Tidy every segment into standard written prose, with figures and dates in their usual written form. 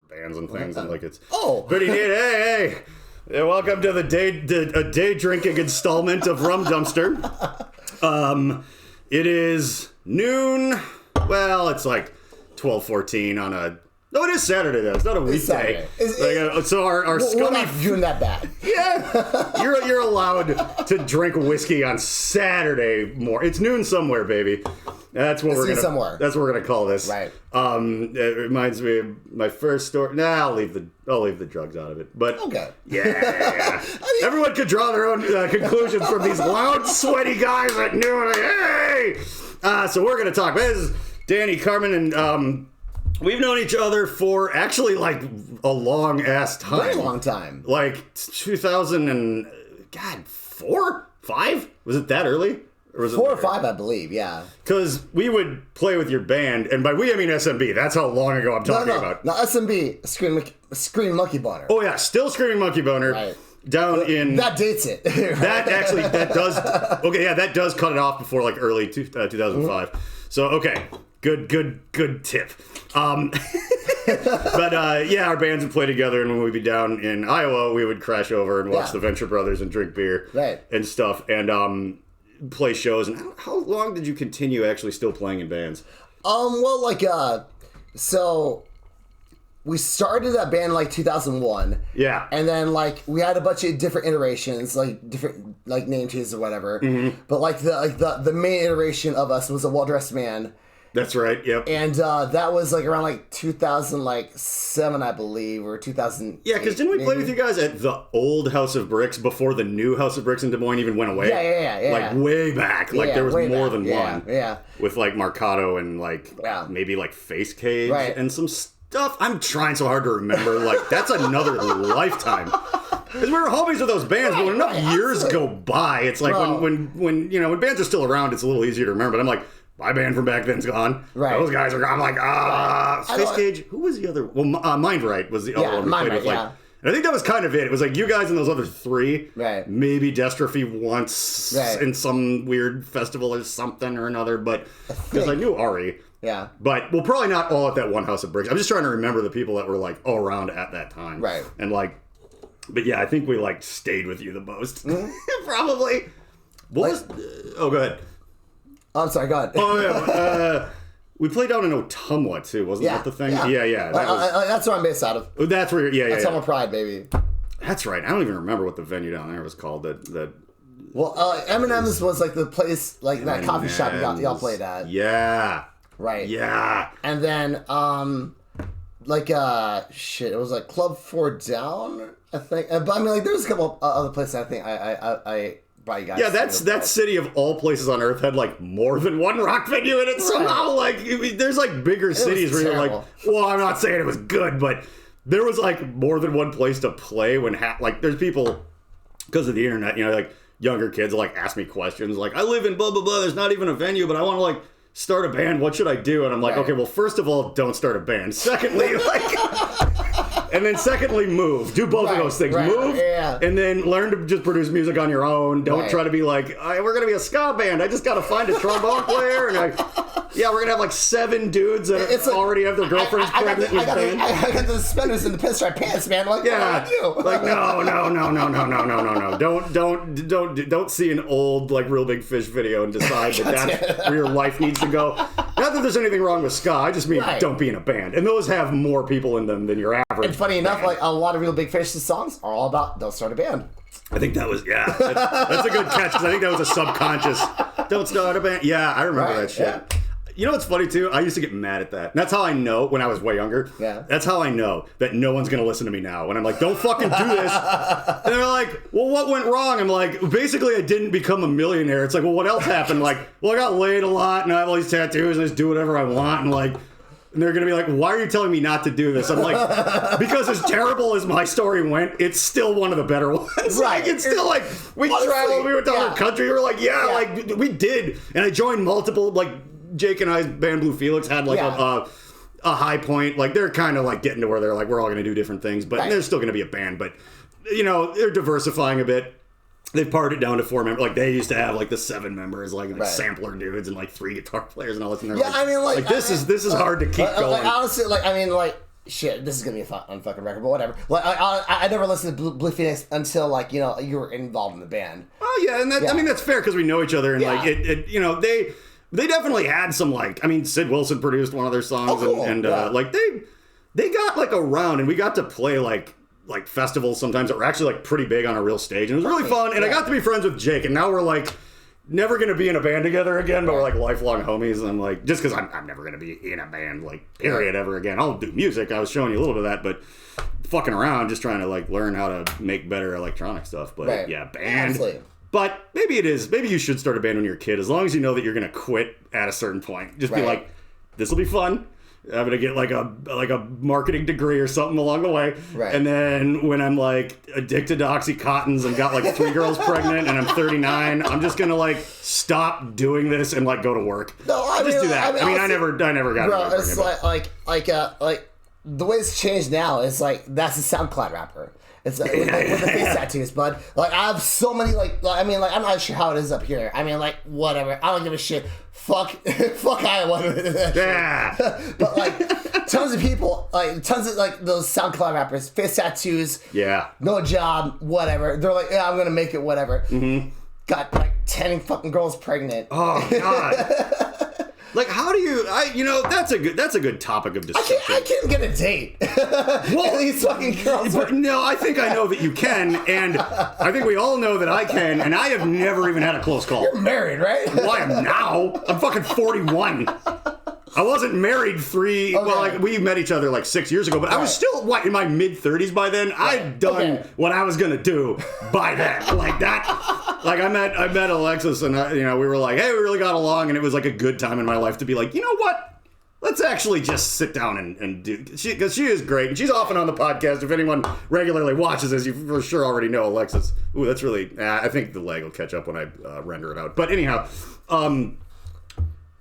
bands and things, and like it's. Oh, but he did. Hey, welcome to the day drinking installment of Rum Dumpster. It is noon. Well, it's like 12:14 on a. No, it is Saturday though. It's not a weekday. So our scummy. We're not doing that bad. Yeah, you're allowed to drink whiskey on Saturday morning. It's noon somewhere, baby. That's what we're gonna call this. Right. It reminds me of my first story. Nah, I'll leave the drugs out of it. But okay. Yeah. Everyone could draw their own conclusions from these loud, sweaty guys at noon. Hey. So we're gonna talk. This is Danny, Carmen, and we've known each other for actually like a long ass time. Very long time. Like 2000 and God, 4, 5? Was it that early? Or was 4 or 5, I believe. Yeah. Because we would play with your band, and by we I mean SMB. That's how long ago I'm talking about. No, SMB, Screaming Monkey Boner. Oh yeah, still Screaming Monkey Boner. Right. Down in that dates it. That does cut it off before like early 2005. So okay. Good tip. But our bands would play together, and when we'd be down in Iowa, we would crash over and watch the Venture Brothers and drink beer and stuff, and play shows. And how long did you continue actually still playing in bands? So we started that band like 2001. Yeah. And then like we had a bunch of different iterations, like different like name changes or whatever. Mm-hmm. But like the main iteration of us was a well-dressed man. That's right. Yep. And that was like around like 2007, I believe, or 2000. Yeah, because didn't we play with you guys at the old House of Bricks before the new House of Bricks in Des Moines even went away? Yeah. Like way back. Like there was more than one. Yeah. With like Marcato and like maybe like Face Cage and some stuff. I'm trying so hard to remember. Like that's another lifetime. Because we were homies with those bands, but when enough years go by, it's like when bands are still around, it's a little easier to remember. But I'm like. My band from back then's gone. Right. Those guys are gone. I'm like, Face Cage. Who was the other? Well, Mind Right was the other one we played with. And I think that was kind of it. It was like you guys and those other three. Right. Maybe Destrophy once in some weird festival or something or another. But because I knew Ari. Yeah. But well, probably not all at that one House of Bricks. I'm just trying to remember the people that were like all around at that time. Right. And like, but yeah, I think we like stayed with you the most. Mm-hmm. Probably. What was? Go ahead. Oh, I'm sorry, go ahead. Oh, yeah. We played down in Ottumwa, too. Wasn't that the thing? Yeah. That's where I'm based out of. Oh, that's where, That's Ottumwa Pride, baby. That's right. I don't even remember what the venue down there was called. Well, Eminem's was like the place, like that coffee shop y'all played at. Yeah. Right. Yeah. And then, it was like Club 4 Down, I think. But I mean, like, there's a couple other places I think I brought you guys. Yeah, that city of all places on earth had like more than one rock venue in it somehow. Like, there's like bigger cities where you're like, well, I'm not saying it was good, but there was like more than one place to play when like there's people because of the internet, like younger kids like ask me questions like, I live in blah blah blah. There's not even a venue, but I want to like start a band. What should I do? And I'm like, okay, well, first of all, don't start a band. Secondly, and then secondly, move. Do both of those things. Move, and then learn to just produce music on your own. Don't try to be like, we're going to be a ska band. I just got to find a trombone player. And we're going to have like 7 dudes that already have their girlfriends pregnant. I got the suspenders in the pinstripe pants, man. Like, like no. Don't see an old like Real Big Fish video and decide that's where your life needs to go. Not that there's anything wrong with ska. I just mean don't be in a band. And those have more people in them than your average. And funny enough, like a lot of Real Big Fish's songs are all about don't start a band. I think that was that's a good catch because I think that was a subconscious don't start a band. Yeah, I remember that shit. Yeah. You know what's funny too? I used to get mad at that. And that's how I know when I was way younger. Yeah. That's how I know that no one's gonna listen to me now. When I'm like, don't fucking do this. And they're like, well, what went wrong? I'm like, basically I didn't become a millionaire. It's like, well, what else happened? Like, well, I got laid a lot and I have all these tattoos and I just do whatever I want and like. And they're going to be like, why are you telling me not to do this? I'm like, because as terrible as my story went, it's still one of the better ones. Right. Like, it's still like, we traveled, we went to other country. We were like, like, we did. And I joined multiple, like, Jake and I's band Blue Felix had like a high point. Like, they're kind of like getting to where they're like, we're all going to do different things. But there's still going to be a band. But, they're diversifying a bit. They've pared it down to 4 members. Like, they used to have, like, the 7 members, like sampler dudes and, like, 3 guitar players and all this. And I mean, this is hard to keep going. Honestly, shit, this is gonna be a fucking record, but whatever. Like, I never listened to Blue Phoenix until, like, you know, you were involved in the band. Oh yeah, and that, I mean, that's fair because we know each other, and like it, you know, they definitely had some, like, I mean, Sid Wilson produced one of their songs, and like they got like around, and we got to play like festivals sometimes that were actually like pretty big on a real stage, and it was really fun. And I got to be friends with Jake, and now we're like never gonna be in a band together again, but we're like lifelong homies. And I'm like, just because I'm never gonna be in a band, like, period, ever again. I'll do music. I was showing you a little bit of that, but fucking around, just trying to like learn how to make better electronic stuff. But yeah, band. Absolutely. But maybe you should start a band when you're a kid, as long as you know that you're gonna quit at a certain point. Just be like, this will be fun. I'm gonna get like a marketing degree or something along the way, and then when I'm like addicted to OxyContins and got like 3 girls pregnant and I'm 39, I'm just gonna like stop doing this and like go to work. No, I mean, just do that. I never got. Bro, it's like the way it's changed now is like that's a SoundCloud rapper. It's like, with the face tattoos, bud. Like, I have so many, like, I mean, like, I'm not sure how it is up here. I mean, like, whatever. I don't give a shit. Fuck Iowa. Yeah. But, like, tons of people, like, those SoundCloud rappers, face tattoos. Yeah. No job, whatever. They're like, yeah, I'm gonna make it, whatever. Mm-hmm. Got, like, 10 fucking girls pregnant. Oh, God. Like, how do you? That's a good topic of discussion. I can't get a date. Well, these fucking girls. No, I think I know that you can, and I think we all know that I can, and I have never even had a close call. You're married, right? Well, I am now. I'm fucking 41. I wasn't married well, like, we met each other like 6 years ago, but I was still, in my mid-30s by then? I'd done what I was going to do by then. Like that, like I met Alexis, and we were like, hey, we really got along, and it was like a good time in my life to be like, you know what? Let's actually just sit down and do, because she is great, and she's often on the podcast. If anyone regularly watches this, you for sure already know Alexis. Ooh, that's really, I think the lag will catch up when I render it out. But anyhow,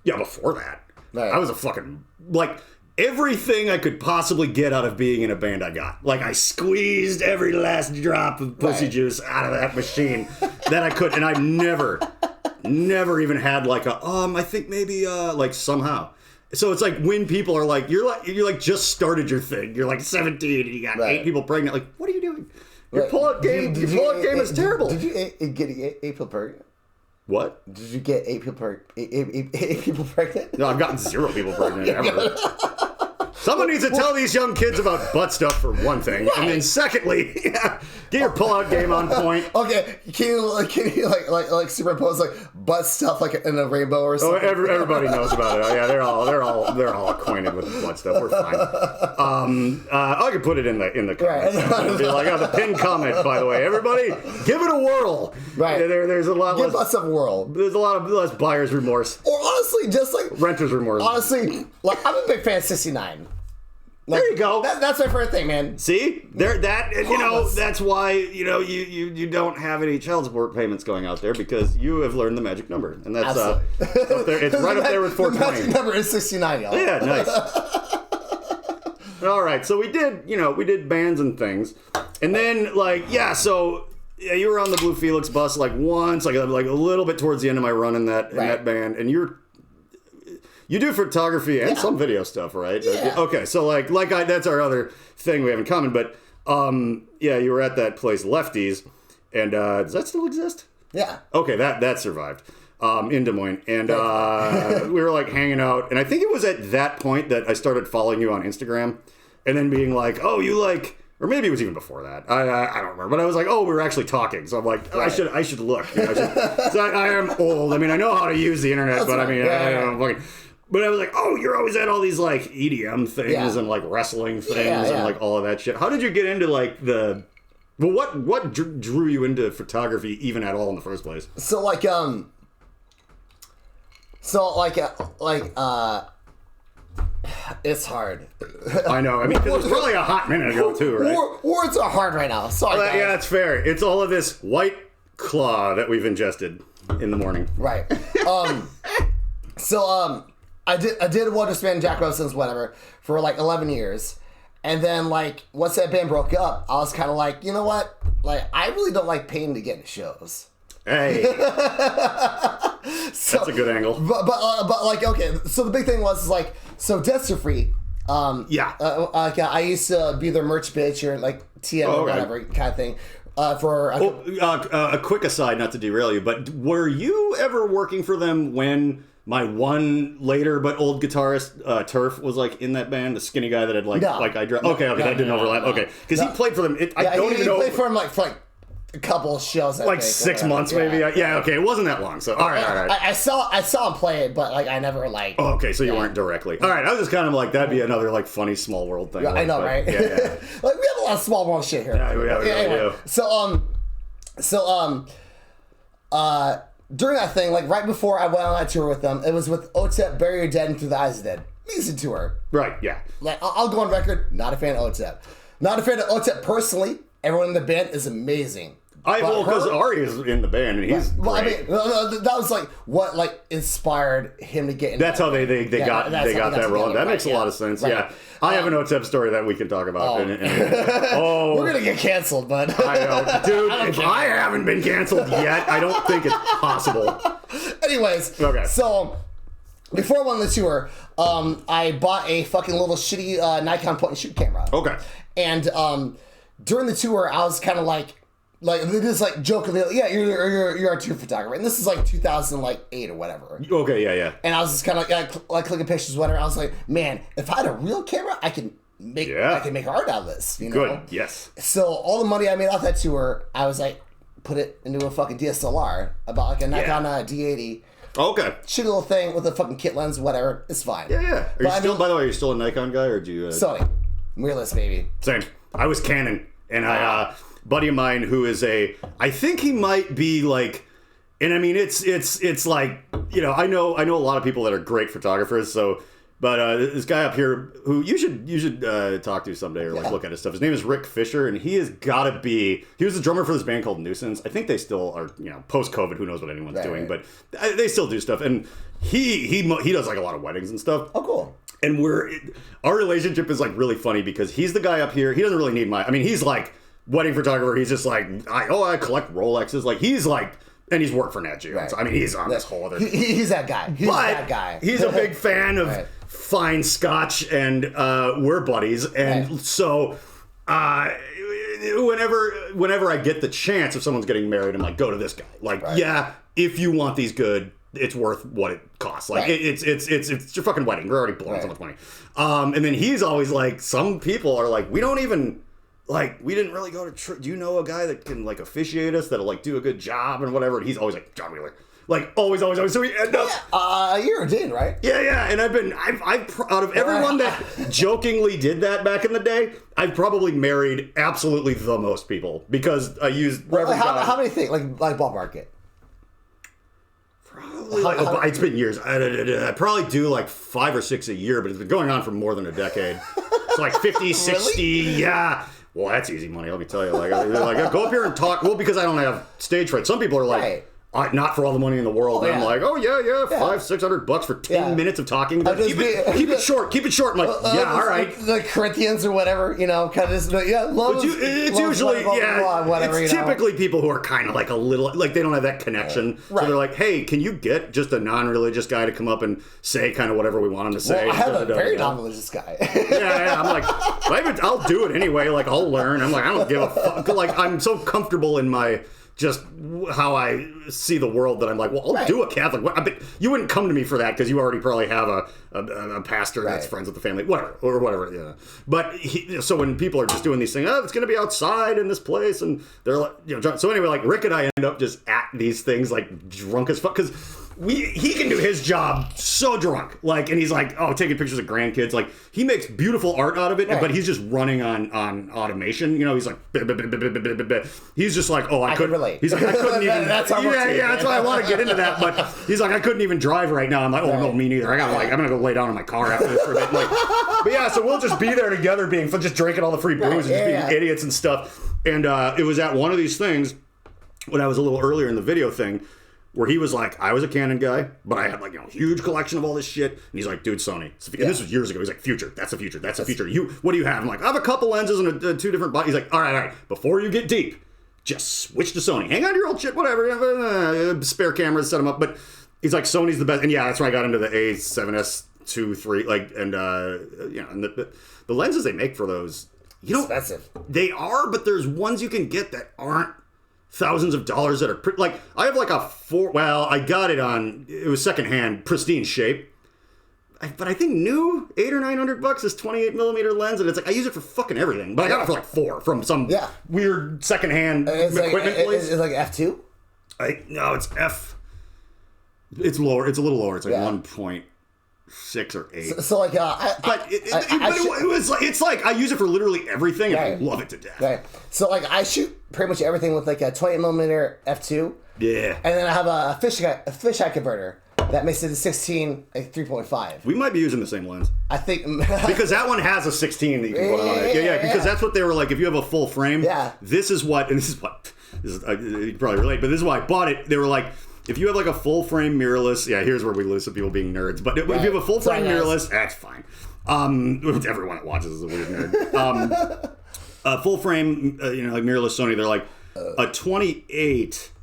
before that, right. I was a fucking, like, everything I could possibly get out of being in a band I got. Like, I squeezed every last drop of pussy juice out of that machine that I could, and I never even had like I think maybe like somehow. So it's like when people are like, you're like just started your thing. You're like 17 and you got 8 people pregnant. Like, what are you doing? Your pull-up game is terrible. Did you get 8 people pregnant? What? Did you get 8 people pregnant? No, I've gotten 0 people pregnant ever. Someone needs to tell these young kids about butt stuff for one thing, and then secondly, get your pull-out game on point. Okay, can you like superimpose like butt stuff like in a rainbow or something? Oh, everybody knows about it. Yeah, they're all acquainted with the butt stuff. We're fine. I could put it in the comments. Right. Be like, the pinned comment, by the way. Everybody, give it a whirl. Right. There's a lot give butt stuff a whirl. There's a lot less buyer's remorse. Or honestly, just like renter's remorse. Honestly, like, I'm a big fan of 69. Like, there you go. That's my favorite thing, man. See, that's why you don't have any child support payments going out there, because you have learned the magic number, and that's up there. It's right up there with 420. The magic number is 69, y'all. Yeah, nice. All right, so we did bands and things, and then you were on the Blue Felix bus like once, like a little bit towards the end of my run in that band, and you do photography and some video stuff, right? Yeah. Okay, so that's our other thing we have in common. But you were at that place, Lefties, and does that still exist? Yeah. Okay, that survived in Des Moines, and we were like hanging out, and I think it was at that point that I started following you on Instagram, and then being like, oh, you like. Or maybe it was even before that. I don't remember. But I was like, oh, we were actually talking. So I'm like, I should look. So I am old. I mean, I know how to use the internet, but I mean, I don't fucking. But I was like, oh, you're always at all these like EDM things and like wrestling things and like all of that shit. How did you get into like what drew you into photography even at all in the first place? So it's hard. I know. I mean, because it was probably a hot minute ago too, right? Words are hard right now. Sorry, guys. Yeah, that's fair. It's all of this White Claw that we've ingested in the morning. Right. So I did Wondrous Band, Jack Robson's, whatever, for like 11 years. And then, like, once that band broke up, I was kind of like, you know what? Like, I really don't like paying to get in shows. Hey. That's a good angle. But like, okay, so the big thing was, like, so Deaths Are Free, I used to be their merch bitch or like TM or whatever kind of thing. A quick aside, not to derail you, but were you ever working for them when my one later but old guitarist Turf was like in that band, the skinny guy that had that didn't overlap. Okay, because he played for them. I don't even know. He played for them for a couple of shows, like 6 months maybe. Yeah, okay, it wasn't that long. So all right. I saw him play it, but like I never like. Oh, okay, so you weren't directly. All right, I was just kind of like that'd be another like funny small world thing. Yeah, I know, right? Yeah. Like we have a lot of small world shit here. Yeah, we do. During that thing, like right before I went on that tour with them, it was with OTEP, Bury Your Dead, and Through the Eyes of Dead. Amazing tour. Right. Yeah. Like I'll go on record, not a fan of OTEP. Not a fan of OTEP personally. Everyone in the band is amazing. Because Ari is in the band and he's great. I mean, that was like what like inspired him to get into That's how they got that role. That makes a lot of sense. Right. Yeah. I have an OTEP story that we can talk about. We're going to get canceled, bud. I know. Dude, if I haven't been canceled yet, I don't think it's possible. Anyways. Okay. So, before I went on the tour, I bought a fucking little shitty Nikon point-and-shoot camera. Okay. And during the tour, I was kind of like they just like jokingly, you're a tour photographer, and this is like 2008 or whatever. Okay, yeah. And I was just kind of like clicking pictures, whatever. I was like, man, if I had a real camera, I can make art out of this. You know? Good. Yes. So all the money I made off that tour, I was like, put it into a fucking DSLR. I bought like a Nikon D80. Okay. Shitty little thing with a fucking kit lens, whatever. It's fine. Yeah. By the way, are you still a Nikon guy or do you? Sony. Mirrorless, baby. Same. I was Canon, and buddy of mine who is I think he might be like, and I mean it's like, you know, I know a lot of people that are great photographers, so but this guy up here who you should talk to someday or like look at his stuff. His name is Rick Fisher, and he was the drummer for this band called Nuisance. I think they still are, you know, post COVID, who knows what anyone's doing, but they still do stuff, and he does like a lot of weddings and stuff. Oh, cool. And our relationship is like really funny because he's the guy up here. He doesn't really need he's like wedding photographer. He's just like, I collect Rolexes. Like he's like, and he's worked for Nat Geo. Right. So, I mean, he's on this whole other. He's that guy. He's a big fan of fine scotch, and we're buddies. And so, whenever I get the chance, if someone's getting married, I'm like, go to this guy. Like, if you want these good, it's worth what it costs. Like it's your fucking wedding. We're already blowing so much money. And then he's always like, some people are like, we didn't really go to do you know a guy that can like officiate us that'll like do a good job and whatever? And he's always like, John Wheeler. Like always. So we end up you're a dean, right? Yeah. And I've out of everyone that jokingly did that back in the day, I've probably married absolutely the most people because I used how many things like ballpark it? Probably it's been years. I probably do like 5 or 6 a year, but it's been going on for more than a decade. It's like 50, 60, yeah. Well, that's easy money, let me tell you. Like go up here and talk. Well, because I don't have stage fright. Some people are like, not for all the money in the world. And I'm like, $500-$600 for 10 minutes of talking. Keep it short. I'm like, all right. Like Corinthians or whatever, you know, kind of just, it's usually, whatever, it's typically people who are kind of like a little, like they don't have that connection. Right. So they're like, hey, can you get just a non-religious guy to come up and say kind of whatever we want him to say? Well, I have a very non-religious guy. I'm like, I'll do it anyway. Like, I'll learn. I'm like, I don't give a fuck. Like, I'm so comfortable in my just how I see the world that I'm like, well, I'll do a Catholic. You wouldn't come to me for that because you already probably have a pastor that's friends with the family, whatever. Yeah. But so when people are just doing these things, it's going to be outside in this place, and they're like, you know, so anyway, like Rick and I end up just at these things like drunk as fuck because he can do his job so drunk, like, and he's like, taking pictures of grandkids, like he makes beautiful art out of it, but he's just running on automation. You know, he's like, he's just like, I couldn't relate. He's like, I couldn't even. That's that's why I want to get into that. But he's like, I couldn't even drive right now. I'm like, no, me neither. I'm gonna go lay down in my car after this for a bit. Like, but yeah, so we'll just be there together, just drinking all the free booze and just being idiots and stuff. And it was at one of these things when I was a little earlier in the video thing, where he was like, I was a Canon guy, but I had like, you know, huge collection of all this shit. And he's like, dude, Sony. And this was years ago. He's like, future. That's the future. That's the future. What do you have? I'm like, I have a couple lenses and 2 different bodies. He's like, all right. Before you get deep, just switch to Sony. Hang on to your old shit, whatever. Spare cameras, set them up. But he's like, Sony's the best. And yeah, that's when I got into the A7S 2, 3, like, and and the lenses they make for those, expensive. They are, but there's ones you can get that aren't thousands of dollars that are like, I have like I got it it was secondhand, pristine shape. But I think new $800 or $900 is 28mm lens, and it's like I use it for fucking everything. But I got it for like $4 from some weird secondhand equipment place. It's like f2. No, it's f. It's lower. It's a little lower. It's like 1.6 or 8. So like, it was like it's like I use it for literally everything, and I love it to death. Right. So like I shoot pretty much everything with like a 28mm f2. Yeah. And then I have a fisheye converter. That makes it a 16, a 3.5. We might be using the same lens. I think because that one has a 16 that you can put on it. Yeah, because that's what they were like. If you have a full frame, this is what you probably relate. But this is why I bought it. They were like, if you have like a full frame mirrorless, here's where we lose some people being nerds. But if you have a full frame mirrorless, that's fine. Everyone that watches is a weird nerd. A full frame, like mirrorless Sony, they're like a 28.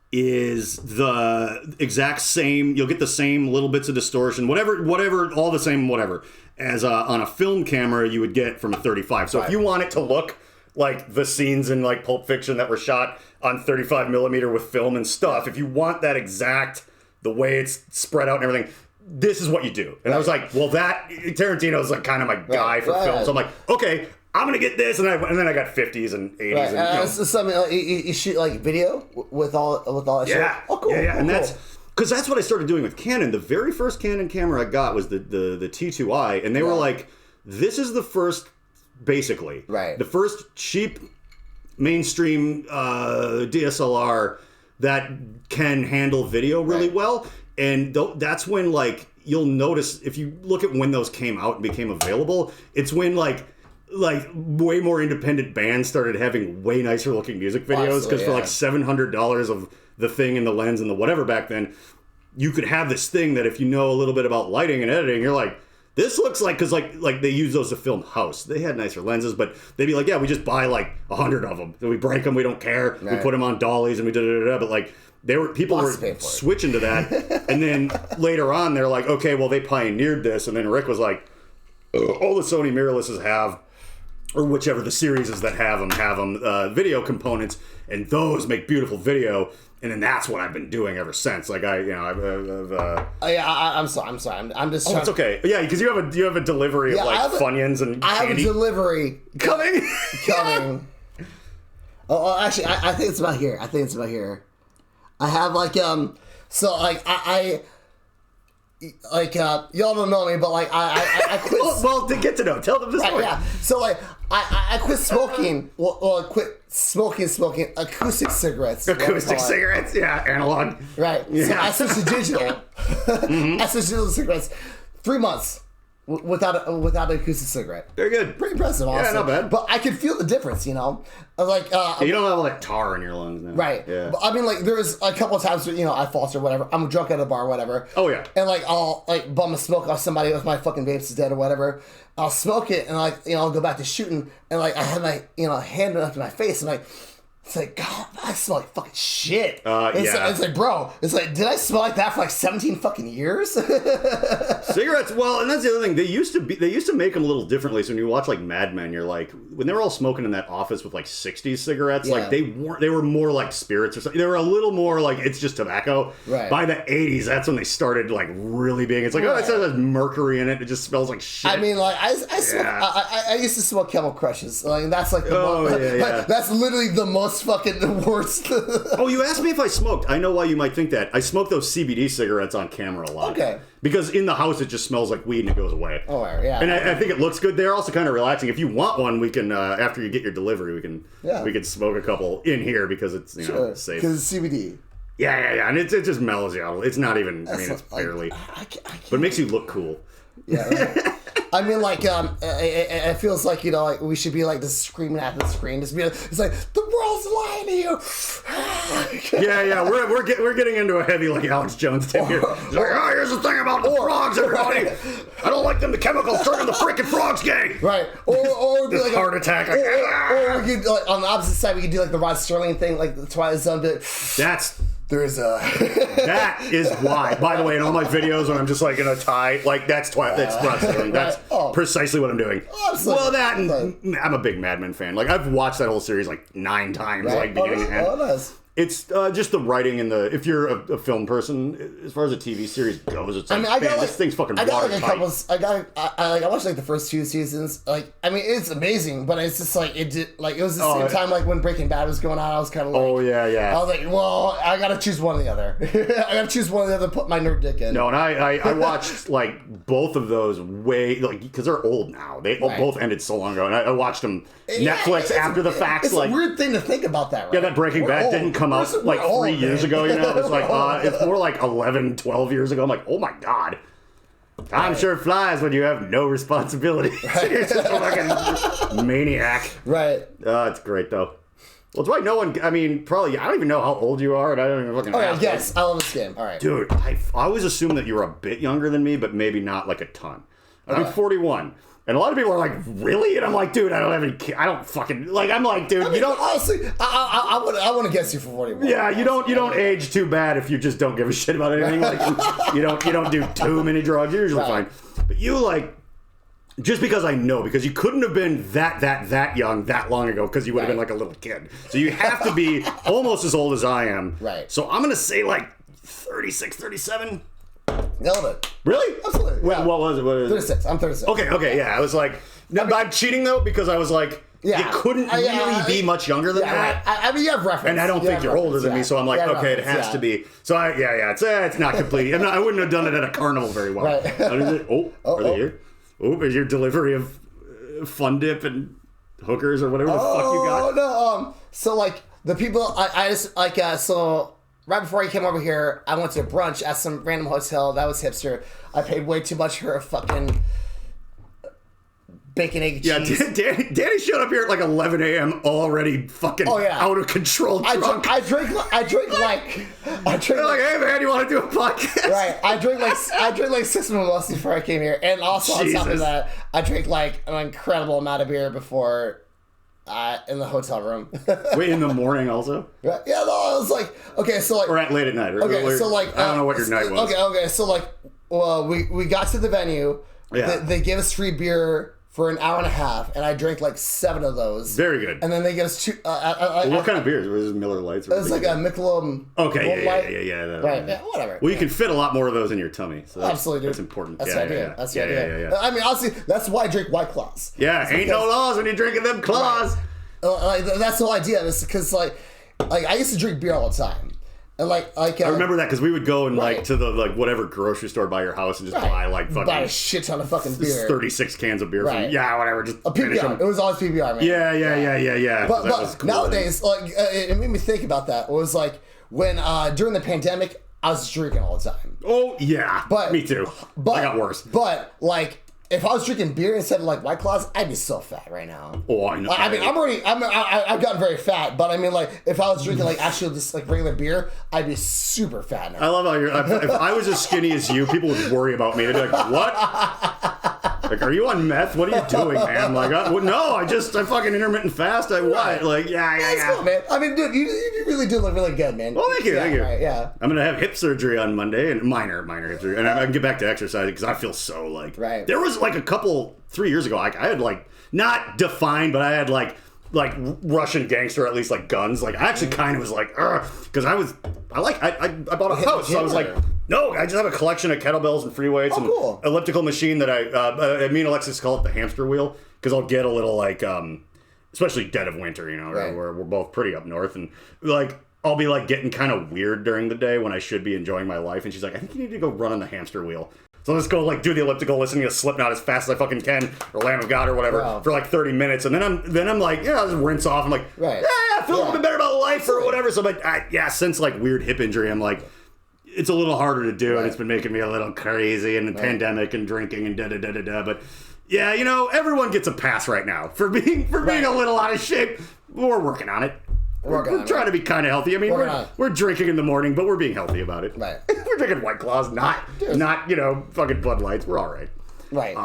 Is the exact same, you'll get the same little bits of distortion, whatever, all the same, whatever, as on a film camera you would get from a 35. So if you want it to look like the scenes in like Pulp Fiction that were shot on 35mm with film and stuff, if you want that exact, the way it's spread out and everything, this is what you do. And I was like, well, Tarantino's like kind of my guy for film. So I'm like, okay, I'm gonna get this, and then I got 50s and 80s. And, something you shoot like video with all that shit. Oh, cool. Yeah, and that's because that's what I started doing with Canon. The very first Canon camera I got was the T2i, and they were like, "This is the first, basically, the first cheap mainstream DSLR that can handle video really well." And that's when like you'll notice if you look at when those came out and became available, it's when like way more independent bands started having way nicer looking music videos because for like $700 of the thing and the lens and the whatever back then, you could have this thing that if you know a little bit about lighting and editing, you're like, this looks like, because like they use those to film house. They had nicer lenses, but they'd be like, yeah, we just buy like 100 of them. We break them, we don't care. We put them on dollies and we da-da-da-da. But like people were switching to that. And then later on, they're like, okay, well, they pioneered this. And then Rick was like, all the Sony mirrorlesses have, or whichever the series is that have them video components, and those make beautiful video, and then that's what I've been doing ever since. Like I'm sorry. I'm just. It's okay. Yeah, because you have a delivery of like Funyuns and I have candy. A delivery coming. Actually, I think it's about here. I have like so like I y'all don't know me, but like I quit. Well, to get to know, tell them the story. Yeah. So like I quit smoking. Well, I quit smoking acoustic cigarettes. Acoustic cigarettes, yeah, analog. Right. Yeah. So I switched to digital. I switched to digital cigarettes. 3 months without an acoustic cigarette. Very good. Pretty impressive, honestly. Yeah, not bad. But I could feel the difference, you know. Like you don't have all that tar in your lungs now. Right. Yeah. But, I mean, like there was a couple of times where I falter or whatever. I'm drunk at a bar or whatever. Oh yeah. And like I'll like bum a smoke off somebody if my fucking vapes is dead or whatever. I'll smoke it and like I'll go back to shooting and like I have my hand up to my face and like. It's like, God, I smell like fucking shit. It's like, bro, it's like, did I smell like that for like 17 fucking years? Cigarettes, well, and that's the other thing. They used to make them a little differently. So when you watch like Mad Men, you're like, when they were all smoking in that office with like 60s cigarettes, like they were more like spirits or something. They were a little more like, it's just tobacco. Right. By the 80s, that's when they started like really being, it's like, oh, it says there's mercury in it. It just smells like shit. I mean, like, I used to smoke Camel Crushes. Like, that's like the that's literally the most fucking the worst. Oh, you asked me if I smoked. I know why you might think that. I smoke those CBD cigarettes on camera a lot. Okay. Because in the house it just smells like weed and it goes away. Oh yeah. And I think it looks good. They're also kind of relaxing. If you want one, we can after you get your delivery, we can smoke a couple in here because it's safe. Because it's CBD. Yeah, and it just mellows you out. It's not even. It's barely. But it makes you look cool. Yeah. Right. I mean, like, it feels like, like we should be like just screaming at the screen. Just be like, it's like the world's lying to you. yeah. We're getting into a heavy like Alex Jones tip here. It's like, oh, here's the thing about the frogs, everybody. I don't like them. The chemicals turning the freaking frogs gay. Right. Or be like heart attack. Or we could, like, on the opposite side, we could do like the Rod Sterling thing, like the Twilight Zone. Be like, There's a... That is why. By the way, in all my videos when I'm just like in a tie, like that's precisely what I'm doing. Absolutely. Well, that and I'm a big Mad Men fan. Like I've watched that whole series like 9 times, like beginning to end. Nice. It's just the writing and if you're a film person, as far as a TV series goes, it's like, this thing's fucking watertight. I watched like the first 2 seasons. Like, I mean, it's amazing, but it's just like it was the same time like when Breaking Bad was going on. I was kind of like, I was like, well, I gotta choose one or the other. I gotta choose one or the other. Put my nerd dick in. No, and I watched like both of those because they're old now. They both ended so long ago, and I watched them Netflix after the fact. It's a weird thing to think about that, right? Yeah, that Breaking Bad didn't come out like 3 years ago, you know? It's like, it's more like 11, 12 years ago. I'm like, oh my God. Time sure flies when you have no responsibility. You're just a fucking maniac. Right. It's great, though. Well, it's why no one, I mean, probably, I don't even know how old you are, and I don't even fucking ask. Yes, I love this game. All right. Dude, I always assumed that you were a bit younger than me, but maybe not like a ton. I'm 41. And a lot of people are like, really? And I'm like, dude, I don't have any kids. I don't fucking, like, I'm like, dude, you don't. Honestly, I want to guess you for 41. Yeah, you don't age too bad if you just don't give a shit about anything. Like, you don't do too many drugs. You're usually fine. But you, like, just because I know, because you couldn't have been that young that long ago, because you would have been like a little kid. So you have to be almost as old as I am. Right. So I'm going to say like 36, 37. Nailed it. Really? Absolutely. What was it? 36. I'm 36. Okay, yeah. I was like, I'm cheating though, because I was like, you couldn't really be much younger than that. I mean, you have reference. And I don't think you're older than me, so I'm like, okay, it has to be. So it's not complete. I wouldn't have done it at a carnival very well. Right. Are they here? Oh, is your delivery of Fun Dip and hookers or whatever the fuck you got? Oh, no. So, like, the people, I just, like, so... Right before I came over here, I went to a brunch at some random hotel. That was hipster. I paid way too much for a fucking bacon, egg, cheese. Yeah, Danny showed up here at like 11 a.m. already fucking out of control drunk. I drank like, hey man, you want to do a podcast? Right. I drank like 6 mimosas before I came here. And also on top of that, I drank like an incredible amount of beer before in the hotel room. Wait, in the morning also? Yeah, no, I was like, okay, so like... Or at late at night. Okay, so like... I don't know what your night was. Okay, so like, well, we got to the venue. Yeah. They gave us free beer for an hour and a half, and I drank like 7 of those. Very good. And then they gave us 2... what kind of beers? Was it Miller Lights? It was like a Michelob. Okay, yeah. Right, yeah, whatever. Well, you can fit a lot more of those in your tummy. So absolutely, dude. That's important. That's the idea. That's the idea. I mean, honestly, that's why I drink White Claws. Yeah, ain't no laws when you're drinking them claws. Right. Like that's the whole idea. It's because like I used to drink beer all the time, and like I remember that because we would go and like to the like whatever grocery store by your house and just buy like fucking a shit ton of fucking beer, 36 cans of beer. From, whatever. Just a PBR. It was always PBR, man. Yeah. But cool, nowadays, like it made me think about that. It was like when during the pandemic, I was drinking all the time. Oh yeah, but me too. But I got worse. But like. If I was drinking beer instead of like White Claws, I'd be so fat right now. Oh, I know. I mean, I've gotten very fat, but I mean, like, if I was drinking like actual just like regular beer, I'd be super fat now. I love how if I was as skinny as you, people would worry about me. They'd be like, "What? Like, are you on meth? What are you doing, man?" I'm like, no, I fucking intermittent fast. What? Like, yeah. Cool, man. I mean, dude, you really do look really good, man. Well, thank you. Right, yeah. I'm gonna have hip surgery on Monday, and minor hip surgery, and I can get back to exercising because I feel so like. Right. There was like a couple 3 years ago, like I had like not defined, but I had like Russian gangster, at least like guns. Like I actually kind of was like, because I bought a house, so I was like, no, I just have a collection of kettlebells and free weights and elliptical machine that me and Alexis call it the hamster wheel because I'll get a little like, especially dead of winter, you know, right. We're both pretty up north, and like I'll be like getting kind of weird during the day when I should be enjoying my life, and she's like, I think you need to go run on the hamster wheel. So let's go like do the elliptical, listening to Slipknot as fast as I fucking can, or Lamb of God or whatever, for like 30 minutes, and then I'm like, I'll just rinse off. I'm like, I feel a little bit better about life or whatever. So I'm like, since like weird hip injury, I'm like, it's a little harder to do, and it's been making me a little crazy, and the pandemic and drinking and da. But yeah, you know, everyone gets a pass right now for being a little out of shape. We're working on it. We're trying to be kind of healthy. I mean, we're drinking in the morning, but we're being healthy about it. Right. We're drinking White Claws, not fucking Bud Lights. We're all right. Right.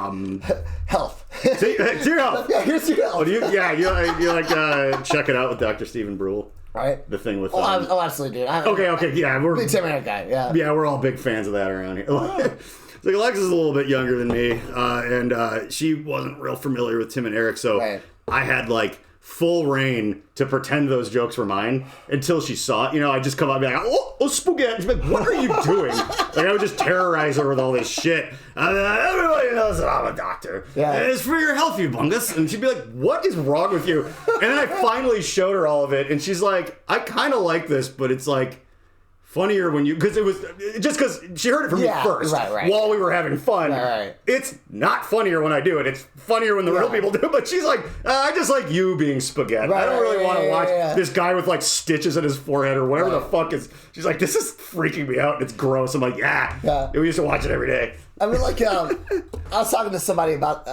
Health. See, it's your health. Yeah, here's your health. You like check it out with Dr. Stephen Brule. Right? The thing with... absolutely, dude. Okay, yeah. We're big Tim and Eric guy, yeah. Yeah, we're all big fans of that around here. So Alexis is a little bit younger than me, and she wasn't real familiar with Tim and Eric, so I had, like, full reign to pretend those jokes were mine until she saw it. You know, I just come out and be like, oh, spaghetti. She's like, what are you doing? Like, I would just terrorize her with all this shit. Everybody knows that I'm a doctor. Yeah. And it's for your health, you bungus. And she'd be like, what is wrong with you? And then I finally showed her all of it, and she's like, I kind of like this, but it's like, funnier when you, because it was just because she heard it from me first while we were having fun. Right. It's not funnier when I do it. It's funnier when the real people do it. But she's like, I just like you being spaghetti. I don't really want to watch this guy with like stitches in his forehead or whatever the fuck is. She's like, this is freaking me out. It's gross. I'm like, we used to watch it every day. I mean, like, I was talking to somebody about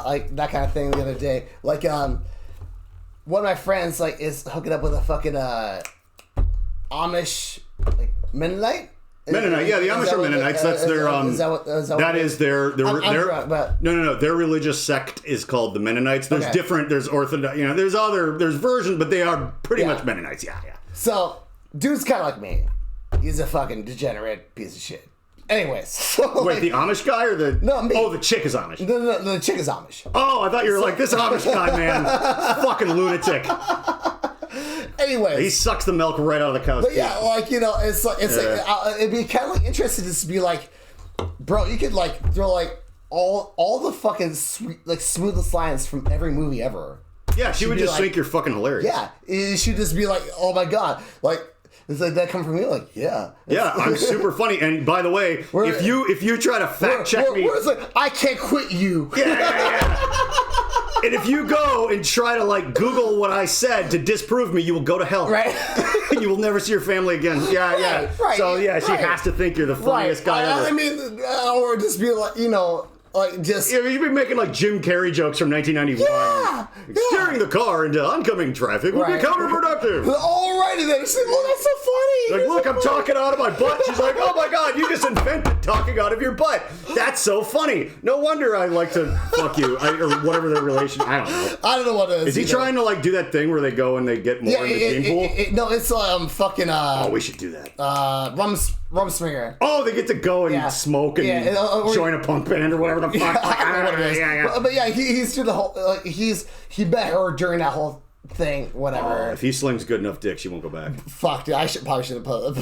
like that kind of thing the other day. Like, one of my friends like is hooking up with a fucking Amish. Like Mennonite? Mennonite, yeah, the Amish are Mennonites. That's their their religious sect is called the Mennonites. There's different, there's Orthodox, you know, there's versions, but they are pretty much Mennonites. Yeah. So, dude's kind of like me. He's a fucking degenerate piece of shit. Anyways, so wait, the Amish guy or the me. Oh, the chick is Amish. The chick is Amish. Oh, I thought you were like this Amish guy, man, fucking lunatic. Anyways, he sucks the milk right out of the cow's teeth. But yeah, like, you know, it's like it'd be kind of like interesting to be like, bro, you could like throw like all the fucking smoothest lines from every movie ever. Yeah, she would just think you're fucking hilarious. Yeah, she'd just be like, oh my god, like. It's like that come from you, like I'm super funny. And by the way, if you try to fact check me, it's like I can't quit you. Yeah. And if you go and try to like Google what I said to disprove me, you will go to hell. Right. You will never see your family again. Yeah. Right. So she has to think you're the funniest guy ever. I mean, or just be like, you know. Like just you'd be making like Jim Carrey jokes from 1991. Yeah, steering the car into oncoming traffic would be counterproductive. Alrighty then. She's like, well, that's so funny. Like, look, I'm talking out of my butt. She's like, oh my god, you just invented talking out of your butt. That's so funny. No wonder I like to fuck you or whatever their relation. I don't know. I don't know what it is. Is he trying to like do that thing where they go and they get more in the gene pool? No, it's fucking. Oh, we should do that. Rum swinger. Oh, they get to go and smoke and join a punk band or whatever the fuck. But yeah, he's through the whole. Like, he met her during that whole thing. Whatever. Oh, if he slings good enough dick, she won't go back. Fuck, dude. Probably should have put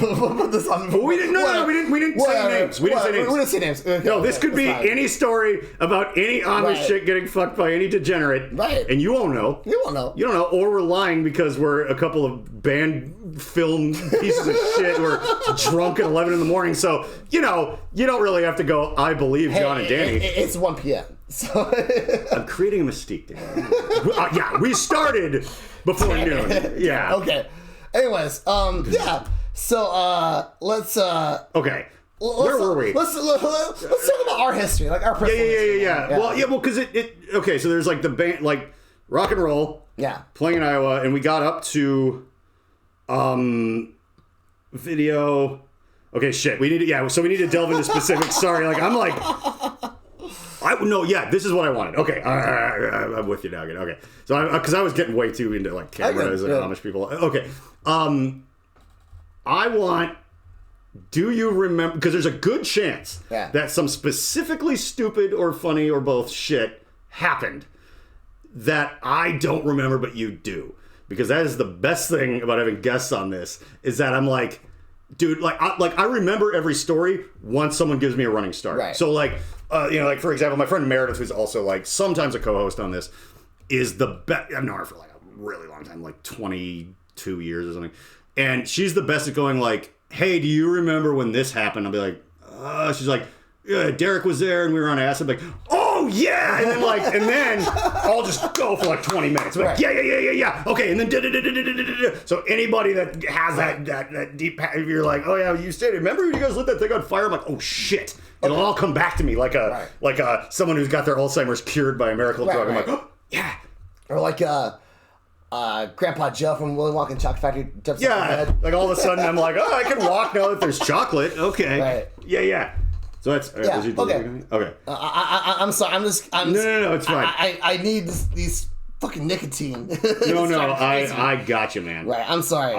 this on. But we didn't. No, we didn't say names. We didn't say names. Okay, no, this could be any story about any Amish chick getting fucked by any degenerate. Right. And you won't know. You won't know. You don't know, or we're lying because we're a couple of band film pieces of shit. We're drunk at 11 in the morning, so you know you don't really have to go. I believe John and Danny. It's 1 p.m. So I'm creating a mystique, Danny. We started before noon. Yeah. Okay. Anyways, yeah. So let's. Okay. Where were we? Let's talk about our history, like our personal history. Yeah. Well, because it. Okay, so there's like the band, like rock and roll. Yeah. Playing in Iowa, and we got up to, video. Okay, shit. We need to. So we need to delve into specifics. Sorry, like I'm like. This is what I wanted. Okay, I'm with you now again. Okay, so because I was getting way too into like cameras and Amish people. Okay, I want. Do you remember? Because there's a good chance that some specifically stupid or funny or both shit happened that I don't remember, but you do. Because that is the best thing about having guests on this is that I'm like, dude, I remember every story once someone gives me a running start. Right. So like, like for example, my friend Meredith, who's also like sometimes a co-host on this, is the best. I've known her for like a really long time, like 22 years or something, and she's the best at going like, hey, do you remember when this happened? I'll be like, she's like, yeah, Derek was there and we were on acid. I'm like, oh yeah, and then I'll just go for like 20 minutes. I'm like, yeah. Okay, and then so anybody that has that deep, if you're like, oh yeah, you said, remember you guys lit that thing on fire? I'm like, oh shit. It'll all come back to me like someone who's got their Alzheimer's cured by a miracle drug. I'm like, oh, yeah. Or like Grandpa Joe from Willy Wonka and Chocolate Factory jumps off my head. Like all of a sudden I'm like, oh, I can walk now that there's chocolate. Okay. Right. Yeah. So that's okay. Okay. I'm sorry. I'm just. No, it's fine. I need these fucking nicotine. No, I got you, man. Right, I'm sorry.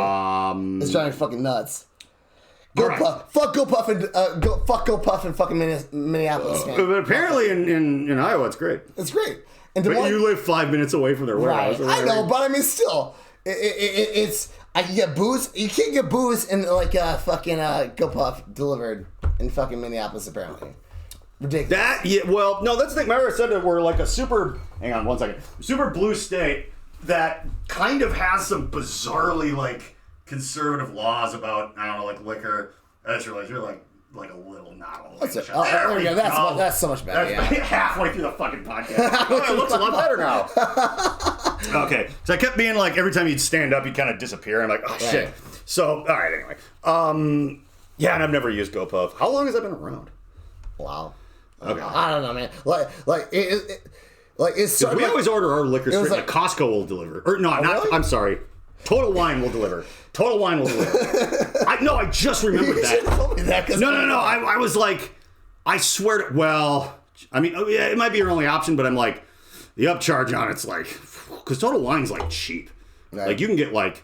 It's driving me fucking nuts. Go right. Puff. Fuck Go Puff and Go Puff and fucking Minneapolis, man. But apparently in Iowa, it's great. It's great. And Des But Moines, you live 5 minutes away from their warehouse. right. I know, but I mean, still, it's I can get booze. You can't get booze in like fucking Go Puff delivered in fucking Minneapolis, apparently. Ridiculous. Well, no, that's the thing. Remember I said that we're like a hang on 1 second, super blue state that kind of has some bizarrely like conservative laws about, I don't know, like liquor. I just realized you're like a little not all the way. There we go. That's so much better. That's halfway through the fucking podcast. It looks a lot better now. Okay, so I kept being like, every time you'd stand up, you'd kind of disappear. I'm like, oh shit. So, all right, anyway. Yeah, and I've never used GoPuff. How long has that been around? Wow. Okay. I don't know, man. It's we always order our liquor straight. Like Costco will deliver, or no, not. Really? I'm sorry. Total Wine will deliver. Total Wine will deliver. I just remembered you that. Told me that No. I was like, I swear to. Well, I mean, yeah, it might be your only option, but I'm like, the upcharge on it's like, because Total Wine's like cheap. Right. Like you can get like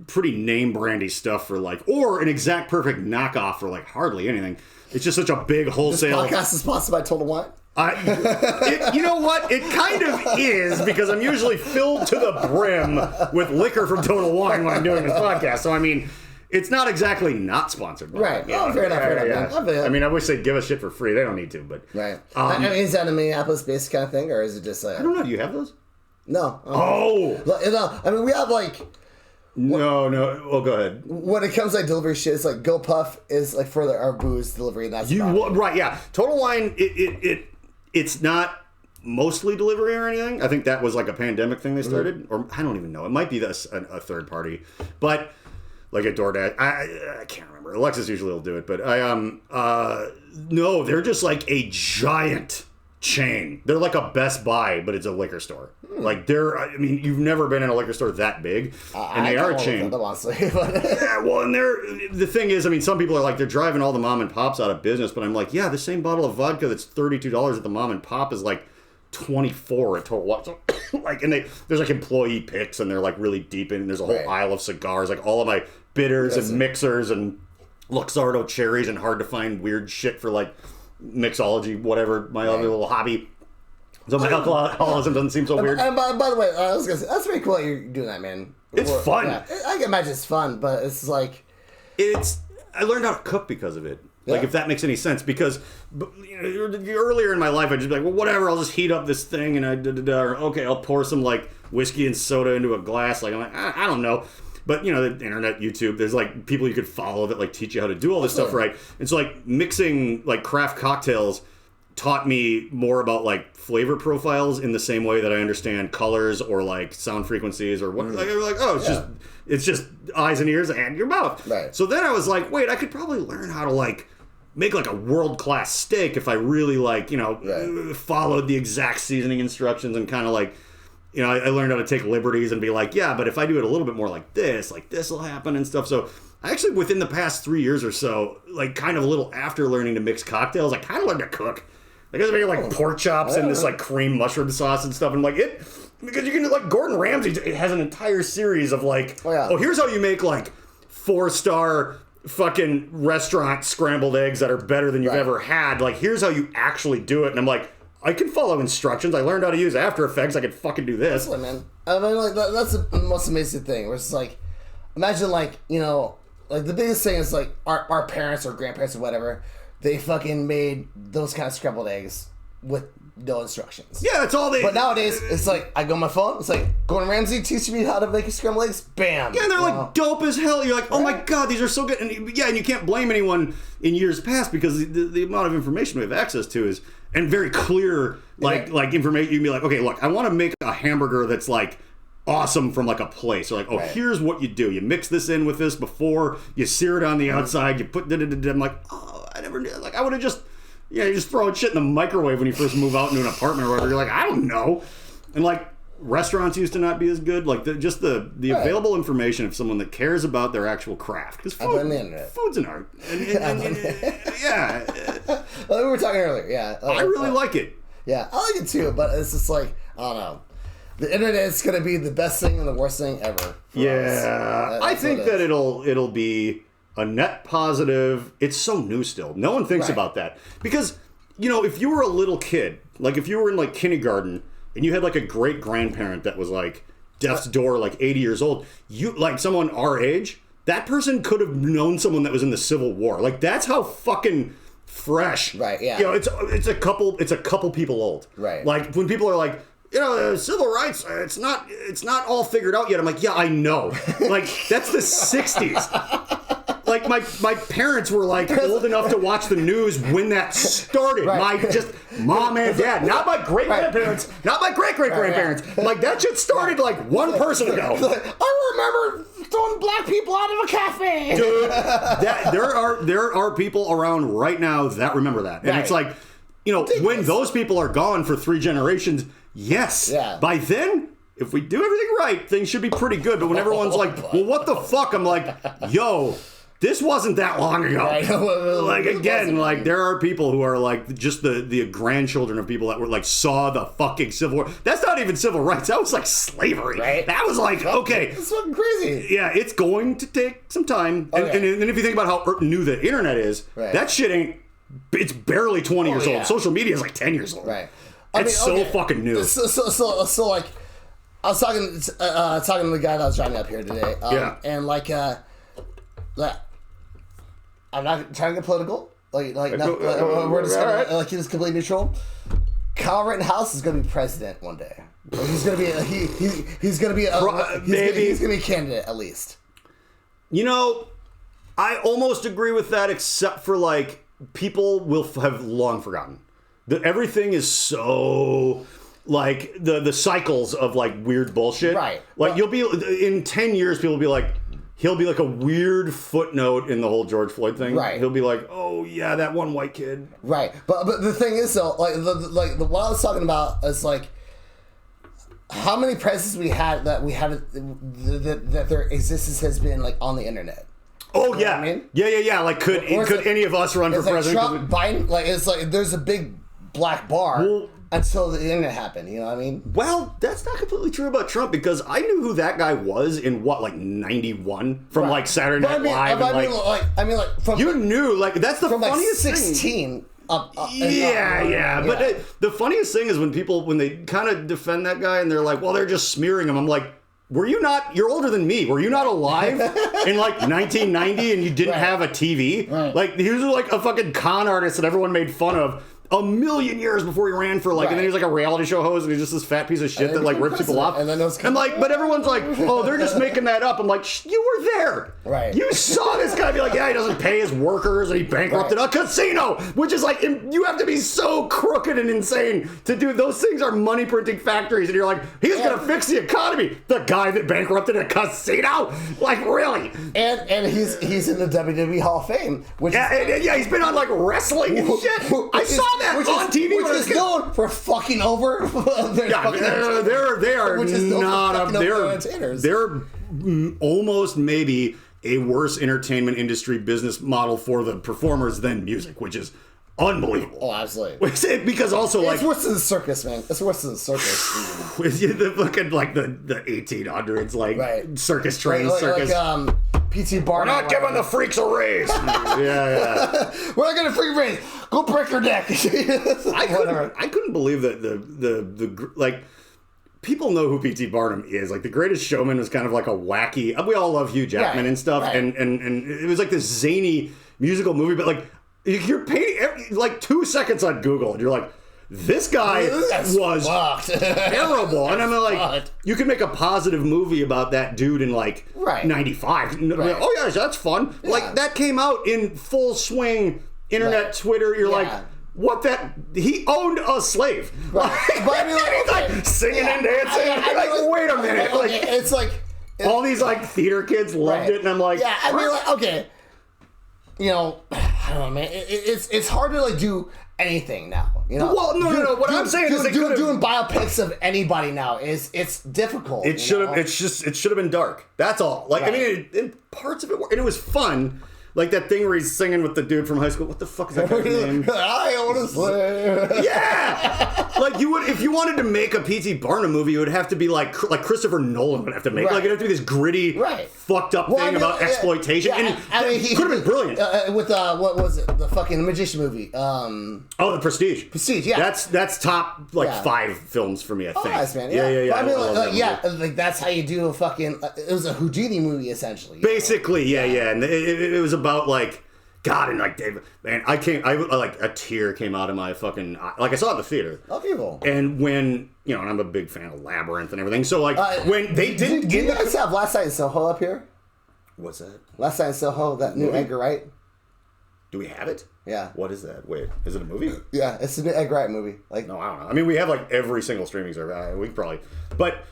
pretty name brandy stuff for like, or an exact perfect knockoff for like hardly anything. It's just such a big wholesale. This podcast is sponsored by Total Wine. You know what? It kind of is, because I'm usually filled to the brim with liquor from Total Wine when I'm doing this podcast. So, I mean, it's not exactly not sponsored by right. them. Oh, fair enough. I mean, I wish they'd give us shit for free. They don't need to, but... Right. I mean, is that a Minneapolis-based kind of thing, or is it just like... I don't know. Do you have those? No. Oh! No, I mean, we have like... No. Well, go ahead. When it comes to like delivery shit, it's like Go Puff is like for our booze delivery. And that's right. Yeah. Total Wine. It's not mostly delivery or anything. I think that was like a pandemic thing they started, or I don't even know. It might be a third party, but like a DoorDash. I can't remember. Alexis usually will do it, but no, they're just like a giant chain. They're like a Best Buy, but it's a liquor store. Like I mean, you've never been in a liquor store that big, and they are a chain. Yeah, well, and the thing is, I mean, some people are like, they're driving all the mom and pops out of business, but I'm like, yeah, the same bottle of vodka that's $32 at the mom and pop is like $24 at Total Wine. So, like, and there's like employee picks, and they're like really deep in. And there's a whole aisle of cigars, like all of my bitters and mixers and Luxardo cherries and hard to find weird shit for like mixology, whatever, my other little hobby. So my alcoholism doesn't seem so weird. And by the way, I was gonna say, that's very cool that you're doing that, man. It's fun. Yeah, I can imagine it's fun, but it's like... I learned how to cook because of it. Like, if that makes any sense. Because earlier in my life, I'd just be like, well, whatever, I'll just heat up this thing, and or okay, I'll pour some, like, whiskey and soda into a glass. Like, I'm like, I don't know. But, you know, the internet, YouTube, there's, like, people you could follow that, like, teach you how to do all this stuff right. And so, like, mixing, like, craft cocktails taught me more about, like, flavor profiles in the same way that I understand colors or, like, sound frequencies or what. Like, it's just eyes and ears and your mouth. Right. So then I was like, wait, I could probably learn how to, like, make, like, a world-class steak if I really, like, you know, followed the exact seasoning instructions and kind of, like, you know, I learned how to take liberties and be like, yeah, but if I do it a little bit more like this will happen and stuff. So I actually, within the past 3 years or so, like, kind of a little after learning to mix cocktails, I kind of learned to cook. Like, I was making, like, pork chops and this, like, cream mushroom sauce and stuff. And, like, because you can, like, Gordon Ramsay has an entire series of, like, here's how you make, like, 4-star fucking restaurant scrambled eggs that are better than you've ever had. Like, here's how you actually do it. And I'm like, I can follow instructions. I learned how to use After Effects. I can fucking do this. That's man. I mean, like, that's the most amazing thing. Where it's like, imagine, like, you know, like, the biggest thing is, like, our parents or grandparents or whatever, they fucking made those kind of scrambled eggs with no instructions. Yeah, that's all they... But nowadays, it's like, I go on my phone, it's like, Gordon Ramsay teaching me how to make scrambled eggs, bam! Yeah, and they're, like, dope as hell. You're like, oh my god, these are so good. And yeah, and you can't blame anyone in years past because the amount of information we have access to is... And very clear, like information. You can be like, okay, look, I want to make a hamburger that's, like, awesome from, like, a place. Or like, oh, here's what you do. You mix this in with this before, you sear it on the outside, you put... I'm like, oh, I never knew. Like, I would have just... Yeah, you're just throwing shit in the microwave when you first move out into an apartment or whatever. You're like, I don't know. And, like, restaurants used to not be as good. Like, just the available information of someone that cares about their actual craft. Because food's an art. Yeah. Well, we were talking earlier, I really like it. Yeah, I like it too, but it's just like, I don't know. the internet is going to be the best thing and the worst thing ever. Yeah, I think that it'll be a net positive. It's so new still. No one thinks about that because if you were a little kid, like if you were in like kindergarten and you had like a great grandparent that was like death's door, like 80 years old, you like someone our age, that person could have known someone that was in the Civil War. Like that's how fucking fresh. Right. Yeah. It's a couple people old. Right. Like when people are like, civil rights, it's not all figured out yet. I'm like, yeah, I know. Like, that's the 60s. Like, my parents were, like, old enough to watch the news when that started. Right. Mom and dad. Not my great-grandparents. Not my great-great-grandparents. Right. Like, that shit started, like, one person ago. I remember throwing black people out of a cafe. Dude, there are people around right now that remember that. And it's like, when those people are gone for 3 generations... Yes. Yeah. By then, if we do everything right, things should be pretty good. But when everyone's like, well, what the fuck? I'm like, yo, this wasn't that long ago. Right. Like, again, like, there are people who are like just the grandchildren of people that were like, saw the fucking Civil War. That's not even civil rights. That was like slavery. Right. That was like, okay. It's fucking crazy. Yeah, it's going to take some time. Okay. And if you think about how new the internet is, that shit it's barely 20 years old. Social media is like 10 years old. Right. It's so fucking new. So like, I was talking to the guy that was driving up here today. And like, I'm not trying to get political. We're just gonna, like he's completely neutral. Kyle Rittenhouse is going to be president one day. He's going to be he's going to be a candidate at least. I almost agree with that, except for like people will have long forgotten. Everything is so like the cycles of like weird bullshit. Right. Like you'll be in 10 years, people will be like, he'll be like a weird footnote in the whole George Floyd thing. Right. He'll be like, oh yeah, that one white kid. Right. But the thing is though, like what I was talking about is like how many presidents we had that their existence has been like on the internet. Oh yeah. I mean? Yeah. Like could any of us run for president? Trump, Biden, like it's like there's a big black bar until the internet happened. You know what I mean? Well, that's not completely true about Trump because I knew who that guy was in like 91 from like Saturday Night Live. You knew like that's the funniest like 16. But the funniest thing is when they kind of defend that guy and they're like, well, they're just smearing him. I'm like, you're older than me. Were you not alive in like 1990 and you didn't have a TV? Right. Like he was like a fucking con artist that everyone made fun of a million years before he ran for like, and then he was like a reality show host and he's just this fat piece of shit that like rips people off. And like, but everyone's like, oh, they're just making that up. I'm like, you were there. Right. You saw this guy be like, yeah, he doesn't pay his workers and he bankrupted a casino, which is like, you have to be so crooked and insane to do. Those things are money printing factories. And you're like, he's going to fix the economy. The guy that bankrupted a casino? Like, really? And he's in the WWE Hall of Fame. Which he's been on like wrestling and shit. I saw that on TV. Which is known for fucking over. They're almost maybe a worse entertainment industry business model for the performers than music, which is unbelievable. Oh, absolutely. Because also like it's worse than the circus, man. It's worse than the circus. The fucking like the 1800s like circus train circus. Like P.T. Barnum. We're not giving the freaks a raise. yeah. We're not gonna free raise. Go break your neck. I couldn't believe that the like. People know who P.T. Barnum is. Like, The Greatest Showman was kind of like a wacky... We all love Hugh Jackman and stuff. Right. And it was like this zany musical movie. But, like, you're paying, like, 2 seconds on Google. And you're like, this guy was terrible. And I'm like, you can make a positive movie about that dude in, like, 95. Right. Oh, yeah, that's fun. Yeah. Like, that came out in full swing, internet, Twitter. You're like... What he owned a slave. Right. But I mean, like, singing and dancing. Wait a minute. Like, it's like all these like theater kids loved it, and I'm like, I mean, like, okay, I don't know, man. It's hard to like do anything now. Well, no. What I'm saying is doing biopics of anybody now it's difficult. It should have been dark. That's all. Like I mean, in parts of it, and it was fun. Like that thing where he's singing with the dude from high school. What the fuck is that guy's name? I want to say. Yeah! Like you would, if you wanted to make a P.T. Barnum movie, it would have to be like Christopher Nolan would have to make. Right. Like it'd have to be this gritty, fucked up thing about exploitation. Yeah, and he could have been brilliant. With what was it? The fucking magician movie. The Prestige. Prestige, yeah. That's top 5 films for me, I think. Nice, man. Yeah. But I mean, like that's how you do a fucking. It was a Houdini movie essentially. Basically, yeah. And it was about like. God, and like David, man, I like a tear came out of my fucking like I saw it in the theater. Oh, people. And when and I'm a big fan of Labyrinth and everything. So like when they didn't did you guys have Last Night in Soho up here? What's that? Last Night in Soho, that new Edgar Wright. Do we have it? Yeah. What is that? Wait, is it a movie? Yeah, it's a new Edgar Wright movie. Like no, I don't know. I mean, we have like every single streaming service. We probably, but.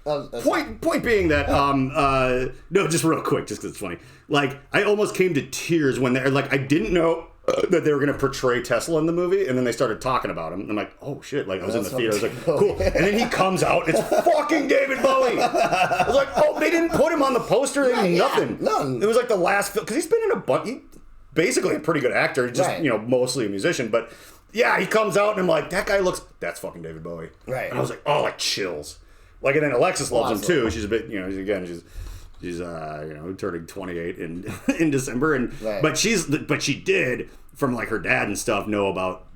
Point being that no, just real quick, just because it's funny. Like I almost came to tears when they're like I didn't know that they were going to portray Tesla in the movie, and then they started talking about him. And I'm like, oh shit! Like I was in the theater, I was like, cool. And then he comes out, it's fucking David Bowie. I was like, oh, they didn't put him on the poster, nothing. None. It was like the last film because he's been in a bunch. Basically a pretty good actor, just mostly a musician, but yeah, he comes out and I'm like, that guy that's fucking David Bowie. Right. And I was like, oh, like chills. Like, and then Alexis loves him too. She's a bit, she's turning 28 in December, and but she did from like her dad and stuff know about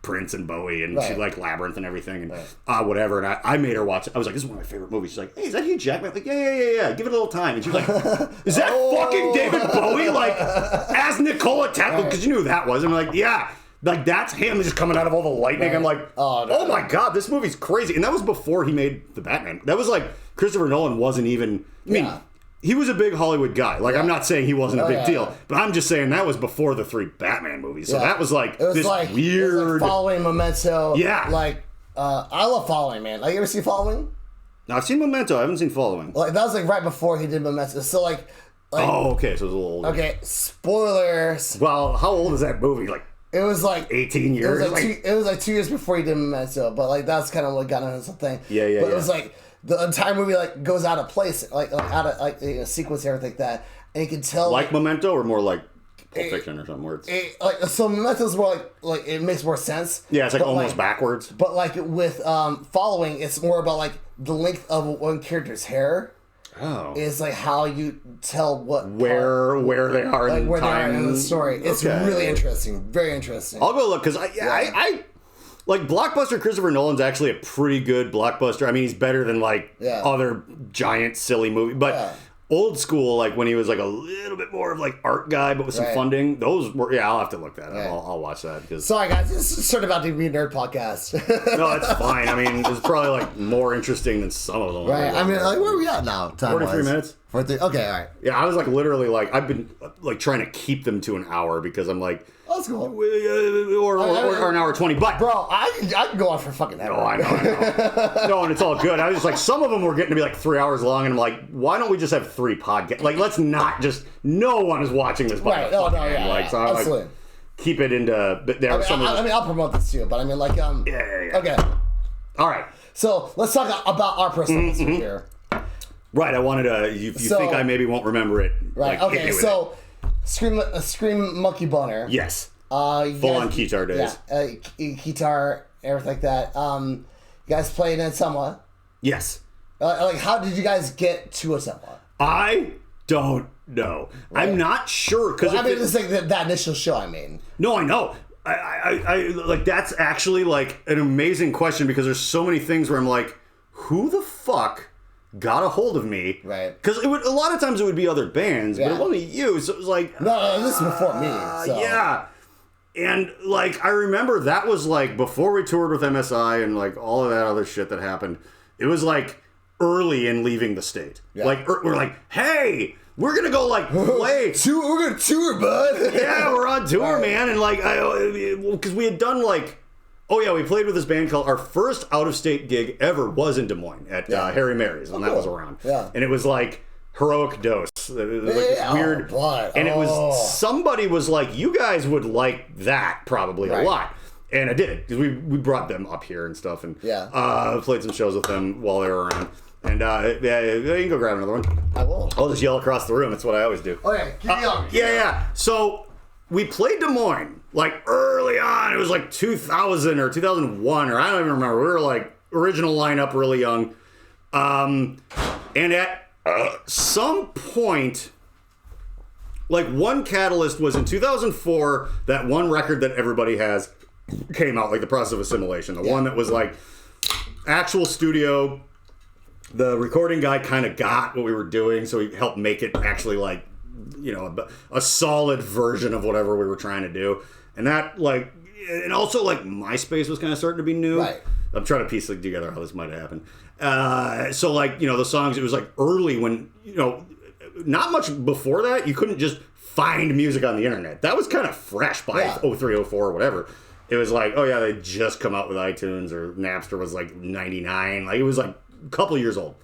Prince and Bowie, and she liked Labyrinth and everything, and whatever. And I made her watch it. I was like, this is one of my favorite movies. She's like, hey, is that Hugh Jackman? I'm like, yeah. Give it a little time. And she's like, is that fucking David Bowie? Like as Nikola Tesla? Because you knew who that was. And I'm like, yeah. Like, that's him just coming out of all the lightning. Right. I'm like, oh my God, this movie's crazy. And that was before he made the Batman. That was like, Christopher Nolan wasn't even, I mean, he was a big Hollywood guy. Like, I'm not saying he wasn't a big deal, but I'm just saying that was before the 3 Batman movies. So that was like this weird. It was like Following, Memento. Yeah. Like, I love Following, man. Like, you ever see Following? No, I've seen Memento. I haven't seen Following. Like, that was like right before he did Memento. So, like oh, okay. So it was a little older. Okay, spoilers. Well, how old is that movie? Like, it was like 18 years. It was like 2 years before he did Memento, but like that's kind of what got on his thing. Yeah. But it was like the entire movie like goes out of place, like out of like sequence and everything like that, and you can tell like Memento or more like Pulp Fiction or something. Where it's so Memento's more like it makes more sense. Yeah, it's like almost backwards. But like with Following, it's more about like the length of one character's hair. Oh, is like how you tell where they are like in where time. They are in the story. It's really interesting, very interesting. I'll go look because I like blockbuster. Christopher Nolan's actually a pretty good blockbuster. I mean, he's better than like other giant silly movie, but old school, like when he was like a little bit more of like art guy, but with some funding. Those were I'll have to look that up. I'll watch that because sorry guys, this is sort of about to be a nerd podcast. No, it's fine. I mean, it's probably like more interesting than some of them. Right. I mean, like where are we at now? 43 minutes. 43. Okay. All right. Yeah, I was like literally like I've been like trying to keep them to an hour because I'm like. That's cool. Or an hour 20. But bro, I can go on for fucking ever. Oh, I know. No, and it's all good. I was just like, some of them were getting to be like 3 hours long, and I'm like, why don't we just have 3 podcasts? Like, let's not just. No one is watching this podcast. Right. No, yeah. Like, so absolutely. Like, keep it into. There are some. I mean, I'll promote this too, but I mean, like, Yeah. Okay. All right. So let's talk about our personal history here. Right. I wanted to. You think I maybe won't remember it? Right. Like, okay. So. Scream Monkey Boner. Yes. Full on Keytar days. Yeah, Keytar, everything like that. You guys played in Samoa? Yes. Like, how did you guys get to a Samoa? I don't know. Right. I'm not sure because I mean, it's like that initial show. I mean, no, I know. I like that's actually like an amazing question because there's so many things where I'm like, who the fuck got a hold of me? Right. Because it would a lot of times it would be other bands, but it wasn't you. So it was like, no, this is before me. So. Yeah. And like I remember that was like before we toured with MSI and like all of that other shit that happened. It was like early in leaving the state. Yeah. Like we're like, hey, we're gonna go like play. We're gonna tour, bud. Yeah, we're on tour, man. And like, because we had done like, we played with this band called, our first out of state gig ever was in Des Moines at Harry Mary's when that was around. Yeah, and it was like Heroic Dose. It was like weird, and it was somebody was like, you guys would like that probably a lot. And I did, because we brought them up here and stuff, and played some shows with them while they were around. And yeah, you can go grab another one. I will. I'll just yell across the room. That's what I always do. Okay, keep yelling. Yeah. So we played Des Moines like early on. It was like 2000 or 2001 or I don't even remember. We were like original lineup, really young. And at some point, like one catalyst was in 2004. That one record that everybody has came out, like The Process of Assimilation. The one that was like actual studio. The recording guy kind of got what we were doing, so he helped make it actually like, you know, a solid version of whatever we were trying to do. And that like, and also like MySpace was kind of starting to be new. Right. I'm trying to piece like together how this might have happened. So like, you know, the songs, it was like early when, you know, not much before that, you couldn't just find music on the internet. That was kind of fresh by 03, 04 or whatever. It was like, oh yeah, they just come out with iTunes, or Napster was like 99. Like it was like a couple years old.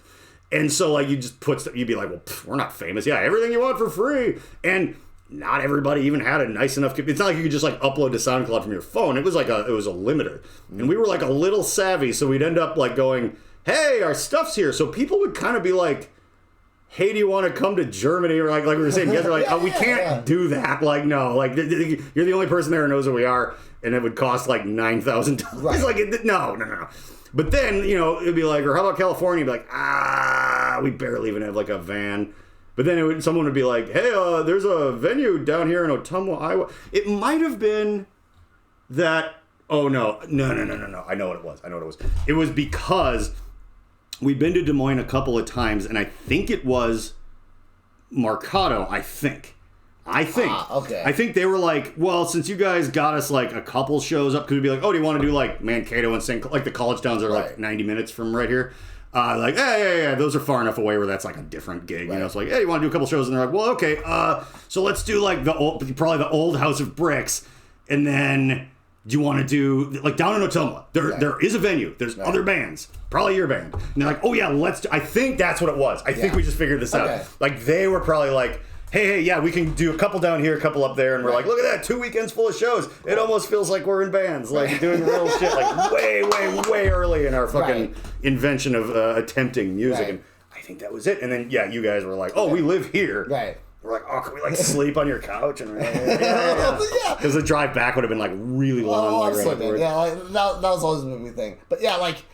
And so like you just put stuff, you'd be like, well, we're not famous. Yeah, everything you want for free. And not everybody even had a nice enough, it's not like you could just like upload to SoundCloud from your phone. It was a limiter. And we were like a little savvy, so we'd end up like going, hey, our stuff's here. So people would kind of be like, hey, do you want to come to Germany? Or like we were saying, you guys are like, oh, we can't do that. Like, no, like you're the only person there who knows who we are. And it would cost like $9,000. Right. It's like, no. But then, you know, it'd be like, or how about California? You'd be like, we barely even have like a van. But then someone would be like, hey, there's a venue down here in Ottumwa, Iowa. It might have been that, oh, no. I know what it was. It was because we'd been to Des Moines a couple of times, and I think it was Mercado, I think. Okay. I think they were like, well, since you guys got us like a couple shows up, because we'd be like, oh, do you want to do like Mankato and St. like the college towns are like 90 minutes from right here? Like, yeah, those are far enough away where that's like a different gig. Right. You know, it's like, hey, you want to do a couple shows? And they're like, well, okay, so let's do like probably the old House of Bricks, and then do you want to do like down in Ottumwa? There is a venue. There's other bands, probably your band. And they're like, oh yeah, I think that's what it was. I think we just figured this out. Like they were probably like, hey, yeah, we can do a couple down here, a couple up there, and we're like, look at that, 2 weekends full of shows. It almost feels like we're in bands, like doing real shit, like way early in our fucking invention of attempting music. Right. And I think that was it. And then, yeah, you guys were like, oh, we live here. Right. We're like, oh, can we like sleep on your couch? And because the drive back would have been like really long. Absolutely. Yeah, like, that was always a movie thing. But yeah, like,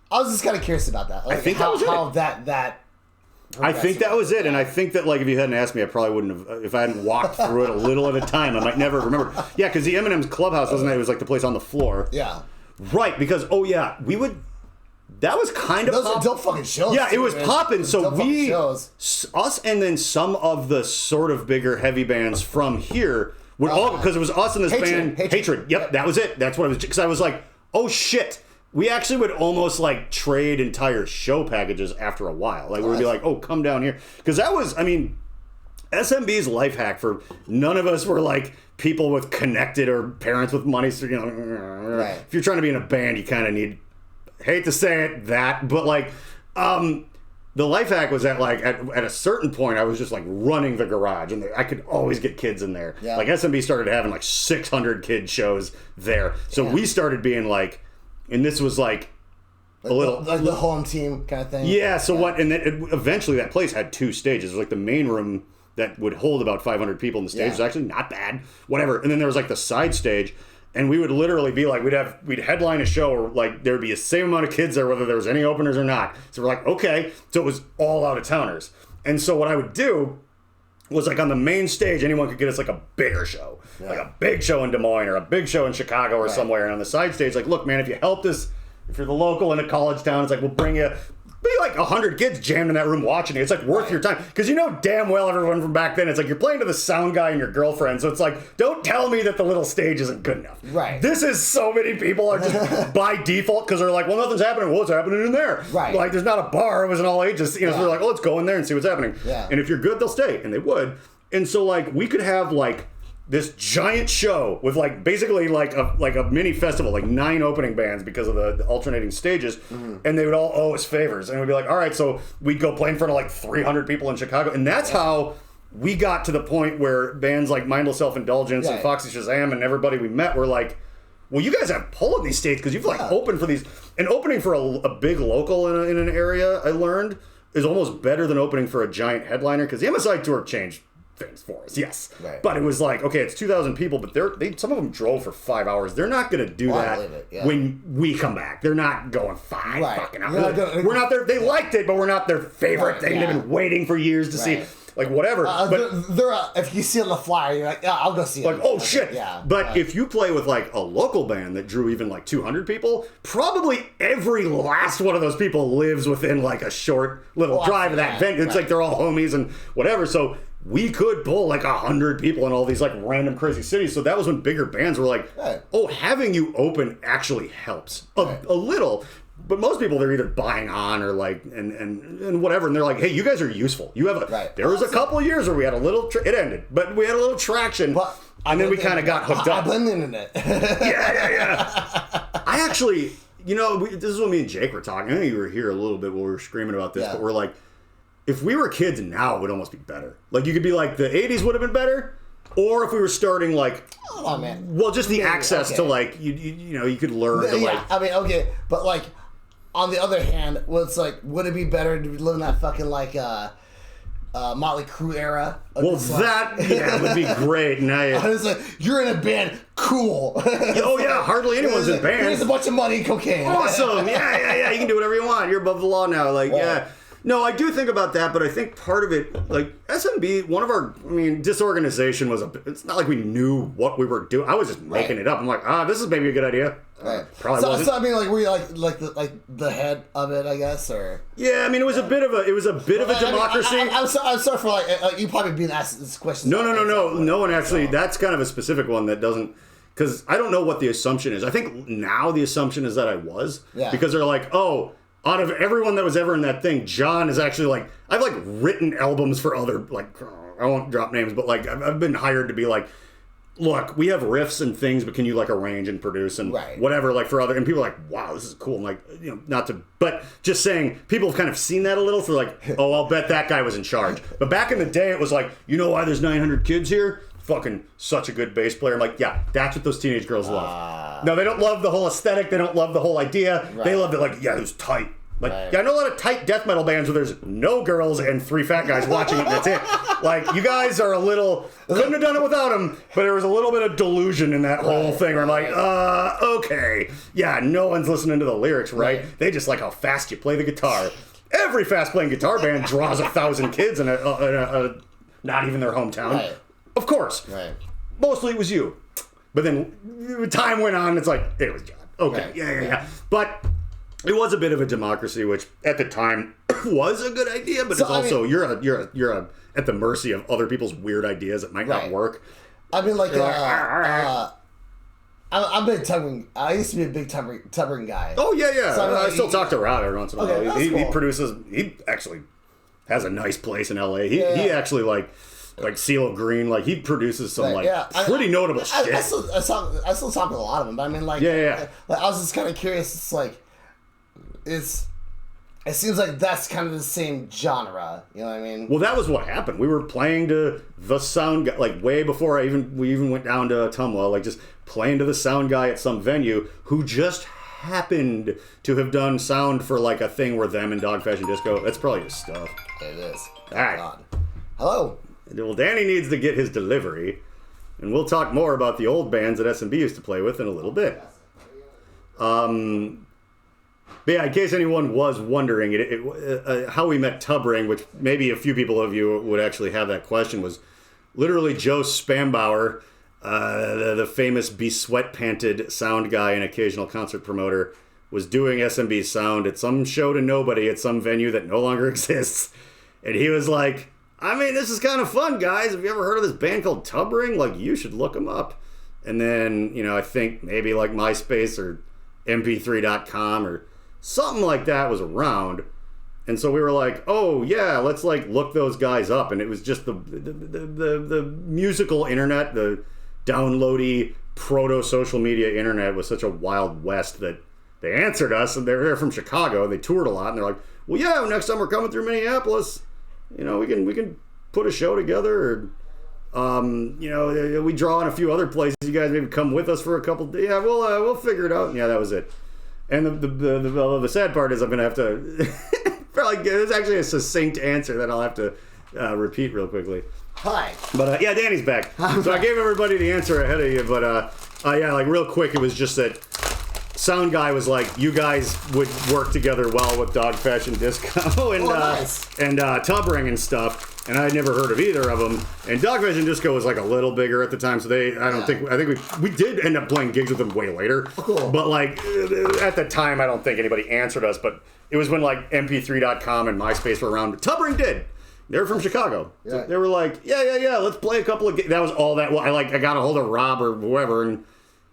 I was just kind of curious about that. Like, I think how that I think that was it, and I think that like if you hadn't asked me, I probably wouldn't have. If I hadn't walked through it a little at a time, I might never remember. Yeah, because the M&M's Clubhouse wasn't it? It was like the place on the floor. Yeah. Right, because we would. That was kind of those are dope fucking shows. Yeah, it was popping. So us, and then some of the sort of bigger heavy bands from here would all because it was us and this band Hatred. Yep, that was it. That's what it was. Because I was like, oh shit. We actually would almost like trade entire show packages after a while. Like we'd be like, oh, come down here. Because that was, I mean, SMB's life hack for none of us were like people with connected or parents with money. So, you know, if you're trying to be in a band, you kind of need, hate to say it, that. But like, the life hack was that like at a certain point, I was just like running the garage and I could always get kids in there. Yeah. Like SMB started having like 600 kid shows there. So we started being like, and this was like a little like the home team kind of thing. Yeah. So what? And then eventually, that place had 2 stages. It was like the main room that would hold about 500 people, and the stage was actually not bad. Whatever. And then there was like the side stage, and we would literally be like, we'd headline a show, or like there'd be the same amount of kids there, whether there was any openers or not. So we're like, okay. So it was all out of towners. And so what I would do was like on the main stage, anyone could get us like a bigger show, like a big show in Des Moines or a big show in Chicago or somewhere. And on the side stage, like, look, man, if you helped us, if you're the local in a college town, it's like, we'll bring you, be like 100 kids jammed in that room watching it. It's like worth your time. Because you know damn well everyone from back then, it's like you're playing to the sound guy and your girlfriend. So it's like, don't tell me that the little stage isn't good enough. Right. This is so many people are just by default because they're like, well, nothing's happening. Well, what's happening in there? Right. Like, there's not a bar. It was an all ages. You know, so they're like, oh, let's go in there and see what's happening. Yeah. And if you're good, they'll stay. And they would. And so, like, we could have, like, this giant show with, like, basically, like a mini festival, like 9 opening bands because of the alternating stages, and they would all owe us favors. And we'd be like, all right, so we'd go play in front of, like, 300 people in Chicago. And that's how we got to the point where bands like Mindless Self-Indulgence and Foxy Shazam and everybody we met were like, well, you guys have pull in these states because you've like opened for these, and opening for a big local in an area, I learned, is almost better than opening for a giant headliner, because the MSI tour changed things for us, yes. Right. But it was like, okay, it's 2,000 people, but some of them drove for 5 hours. They're not going to do that when we come back. They're not going 5 fucking hours. We're not there. They liked it, but we're not their favorite thing. They've been waiting for years to see. Like, whatever. But they're if you see on the flyer, you're like, yeah, I'll go see it. Like, oh, shit. Yeah. But if you play with, like, a local band that drew even, like, 200 people, probably every last one of those people lives within, like, a short little drive of that venue. It's like they're all homies and whatever. So we could pull, like, 100 people in all these, like, random crazy cities. So that was when bigger bands were like, oh, having you open actually helps. A little. But most people, they're either buying on or like, and whatever. And they're like, hey, you guys are useful. You have there was a couple of years where we had a little, it ended, but we had a little traction. And then we kind of got hooked up. I've been in it. I actually, this is what me and Jake were talking. I think you were here a little bit while we were screaming about this, but we're like, if we were kids now, it would almost be better. Like, you could be like, the 80s would have been better. Or if we were starting like, well, just the access to like, you could learn to like. I mean, okay, but like, on the other hand, it's like, would it be better to live in that fucking like Motley Crue era? Well, that would be great. Now it's like, you're in a band, cool. Oh yeah, hardly anyone's in bands. Here's a bunch of money and cocaine. Awesome. Yeah. You can do whatever you want. You're above the law now. Like No, I do think about that, but I think part of it, like, SMB, Disorganization was it's not like we knew what we were doing. I was just making it up. I'm like, this is maybe a good idea. Right. Probably wasn't. So, I mean, like, were you like the head of it, I guess, or? Yeah, I mean, it was a bit of a democracy. I'm sorry for like you probably being asked this question. No one actually. That's kind of a specific one that doesn't. Because I don't know what the assumption is. I think now the assumption is that I was. Yeah. Because they're like, oh, out of everyone that was ever in that thing, John is actually like, I've like written albums for other, like, I won't drop names, but like I've been hired to be like, look, we have riffs and things, but can you like arrange and produce and whatever, like for other, and people are like, wow, this is cool. I'm like, not to, but just saying, people have kind of seen that a little, so like, oh, I'll bet that guy was in charge. But back in the day, it was like, you know why there's 900 kids here? Fucking such a good bass player. I'm like, yeah, that's what those teenage girls love. No, they don't love the whole aesthetic. They don't love the whole idea. They love it like, yeah, it was tight. Like, I know a lot of tight death metal bands where there's no girls and 3 fat guys watching it and that's it. Like, you guys are a little, couldn't have done it without them, but there was a little bit of delusion in that whole thing where I'm like, okay. Yeah, no one's listening to the lyrics, right? They just like how fast you play the guitar. Every fast-playing guitar band draws 1,000 kids in a not even their hometown. Of course. Mostly it was you. But then time went on, it's like, it was John. Okay, yeah. But it was a bit of a democracy, which at the time was a good idea, but so, it's also, you're at the mercy of other people's weird ideas that might not work. I mean, like, I'm big Tubbering. I used to be a big Tubbering guy. Oh, yeah. So, I still talk to Rod every once in a while. He produces, he actually has a nice place in LA. He actually, like Seal of Green, like he produces some pretty notable shit. I still talk with a lot of them, but I mean, like, I was just kind of curious. It's like, it seems like that's kind of the same genre. You know what I mean? Well, that was what happened. We were playing to the sound guy, like way before we even went down to Tumwa, like just playing to the sound guy at some venue who just happened to have done sound for like a thing where them and Dog Fashion Disco. That's probably his stuff. It is. All right. Hello. Well, Danny needs to get his delivery, and we'll talk more about the old bands that SMB used to play with in a little bit. But yeah, in case anyone was wondering, how we met Tubbering, which maybe a few people of you would actually have that question, was literally Joe Spambauer, the famous be-sweat-panted sound guy and occasional concert promoter, was doing SMB sound at some show to nobody at some venue that no longer exists. And he was like, I mean, this is kind of fun, guys. Have you ever heard of this band called Tubbering? Like, you should look them up. And then, I think maybe like MySpace or mp3.com or something like that was around. And so we were like, oh, yeah, let's like look those guys up. And it was just the musical internet, the downloady proto-social media internet was such a wild west that they answered us. And they're from Chicago. They toured a lot. And they're like, well, yeah, next time we're coming through Minneapolis, we can put a show together. We draw in a few other places. You guys maybe come with us for a couple days. Yeah, we'll figure it out. And yeah, that was it. And the sad part is I'm gonna have to probably there's actually a succinct answer that I'll have to repeat real quickly. Hi. But yeah, Danny's back. So I gave everybody the answer ahead of you. But yeah, like real quick, it was just that sound guy was like, you guys would work together well with Dog Fashion Disco and Tubbering and stuff. And I had never heard of either of them. And Dog Fashion Disco was like a little bigger at the time, so I think we did end up playing gigs with them way later. Cool. But like at the time, I don't think anybody answered us. But it was when like MP3.com and MySpace were around. But Tubbering did. They were from Chicago. Yeah. So they were like, yeah, let's play a couple of gigs. That was all that. Well, I got a hold of Rob or whoever, and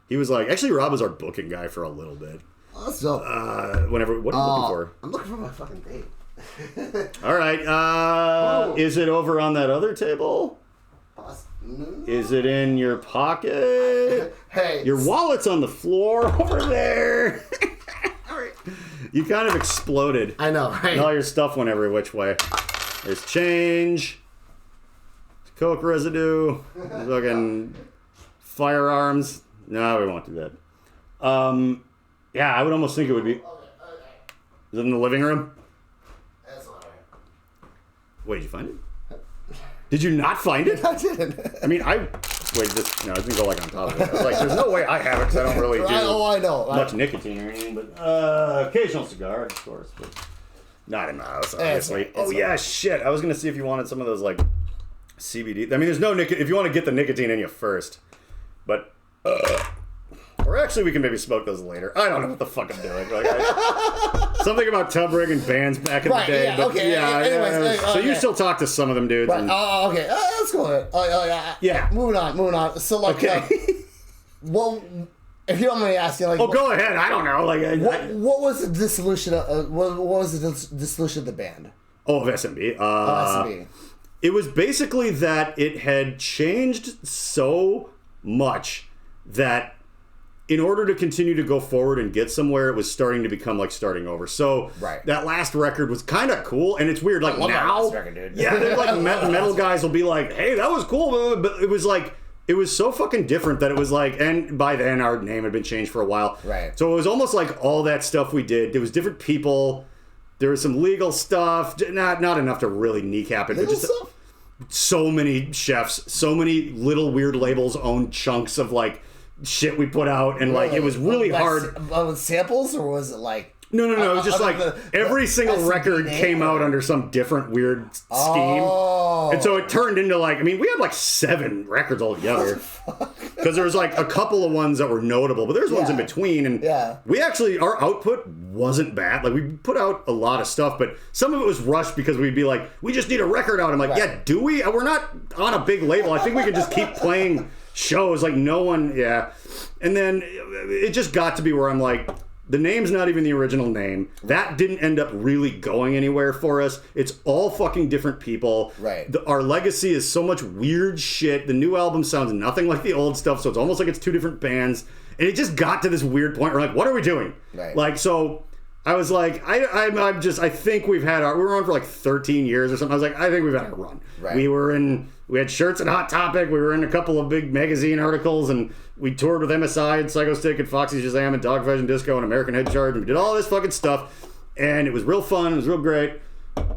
he was like, actually, Rob was our booking guy for a little bit. Oh, that's dope. What are you looking for? I'm looking for my fucking date. All right. Is it over on that other table? No. Is it in your pocket? Hey. Your wallet's on the floor over there. You kind of exploded. I know, right? And all your stuff went every which way. There's change. Coke residue. Fucking firearms. No, we won't do that. Yeah, I would almost think it would be. Okay. Is it in the living room? That's all right. Wait, did you find it? Did you not find it? I didn't. I mean, it didn't go like on top of it. I was like, there's no way I have it because I don't really do I know. much nicotine or anything, but occasional cigar, of course, but not in the house, obviously. Yeah, shit. I was going to see if you wanted some of those, like, CBD. I mean, there's no nicotine. If you want to get the nicotine in you first, but, or actually, we can maybe smoke those later. I don't know what the fuck I'm doing. Like, something about Tubbering and Vanz back in the day. Yeah, but okay. Anyways, so you still talk to some of them dudes. Right. And, Okay. Let's go ahead. Yeah. Moving on. So, like, okay. Well, if you don't mind me asking, like, go ahead. I don't know. Like, what was the dissolution? What was the dissolution of the band? Of SMB. SMB. It was basically that it had changed so much that in order to continue to go forward and get somewhere, it was starting to become like starting over. So that last record was kind of cool, and it's weird. Like now, record, dude. Yeah, they're like metal guys will be like, "Hey, that was cool," but it was like it was so fucking different that it was like. And by then, our name had been changed for a while, right? So it was almost like all that stuff we did. There was different people. There was some legal stuff, not enough to really kneecap it, but just so many chefs, so many little weird labels own chunks of like shit we put out, and like it was really hard. With samples, or was it like? No. It was just like every single record came out under some different weird scheme. And so it turned into like, I mean, we had like 7 records altogether. Because there was like a couple of ones that were notable, but there's ones in between. And we actually, our output wasn't bad. Like we put out a lot of stuff, but some of it was rushed because we'd be like, we just need a record out. I'm like, yeah, do we? We're not on a big label. I think we can just keep playing shows. Like no one, And then it just got to be where I'm like, the name's not even the original name. That didn't end up really going anywhere for us. It's all fucking different people. Right. Our legacy is so much weird shit. The new album sounds nothing like the old stuff, so it's almost like it's 2 different bands. And it just got to this weird point where like, what are we doing? Right. Like, so I was like, I think we were on for like 13 years or something. I was like, I think we've had a run. Right. We had shirts at Hot Topic. We were in a couple of big magazine articles, and we toured with MSI and Psycho Stick and Foxy Shazam and Dog Fashion Disco and American Head Charge, and we did all this fucking stuff, and it was real fun. It was real great.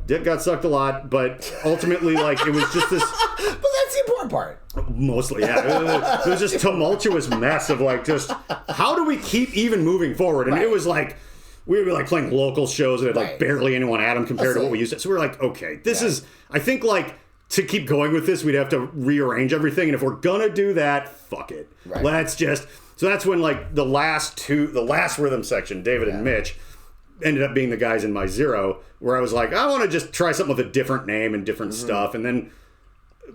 Dick got sucked a lot, but ultimately, like, it was just this. But that's the important part. Mostly, yeah. It was this tumultuous mess of like, just how do we keep even moving forward? And it was like, we were like playing local shows that had like barely anyone at them compared to what we used to. So we were like, okay, this is. I think like. To keep going with this, we'd have to rearrange everything, and if we're gonna do that, fuck it. Right. Let's just. So that's when like the last rhythm section, David and Mitch, ended up being the guys in my Zero, where I was like, I want to just try something with a different name and different stuff, and then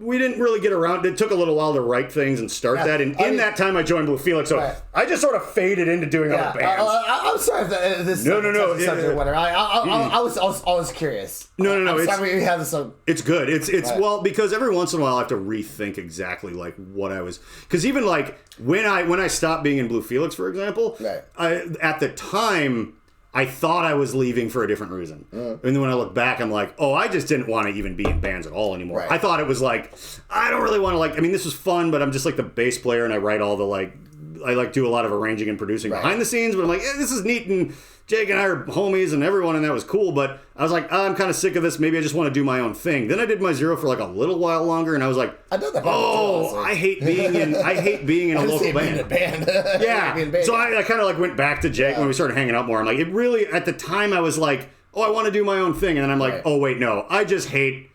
we didn't really get around. It took a little while to write things and start that, and in that time I joined Blue Felix, so I just sort of faded into doing other bands. I'm sorry if this no. Subject or whatever. I was curious. No. I'm sorry we have this. It's good. It's well, because every once in a while I have to rethink exactly like what I was, because even like when I stopped being in Blue Felix, for example, at the time I thought I was leaving for a different reason. And then when I look back, I'm like, oh, I just didn't want to even be in bands at all anymore. Right. I thought it was like, I don't really want to like, I mean, this was fun, but I'm just like the bass player and I write all the like, I like do a lot of arranging and producing behind the scenes, but I'm like, this is neat and Jake and I are homies and everyone and that was cool, but I was like, I'm kind of sick of this. Maybe I just want to do my own thing. Then I did my Zero for like a little while longer and I was like, I hate being in a local band. Yeah. So I kind of like went back to Jake when we started hanging out more. I'm like, it really, at the time I was like, oh, I want to do my own thing. And then I'm like, oh wait, no, I just hate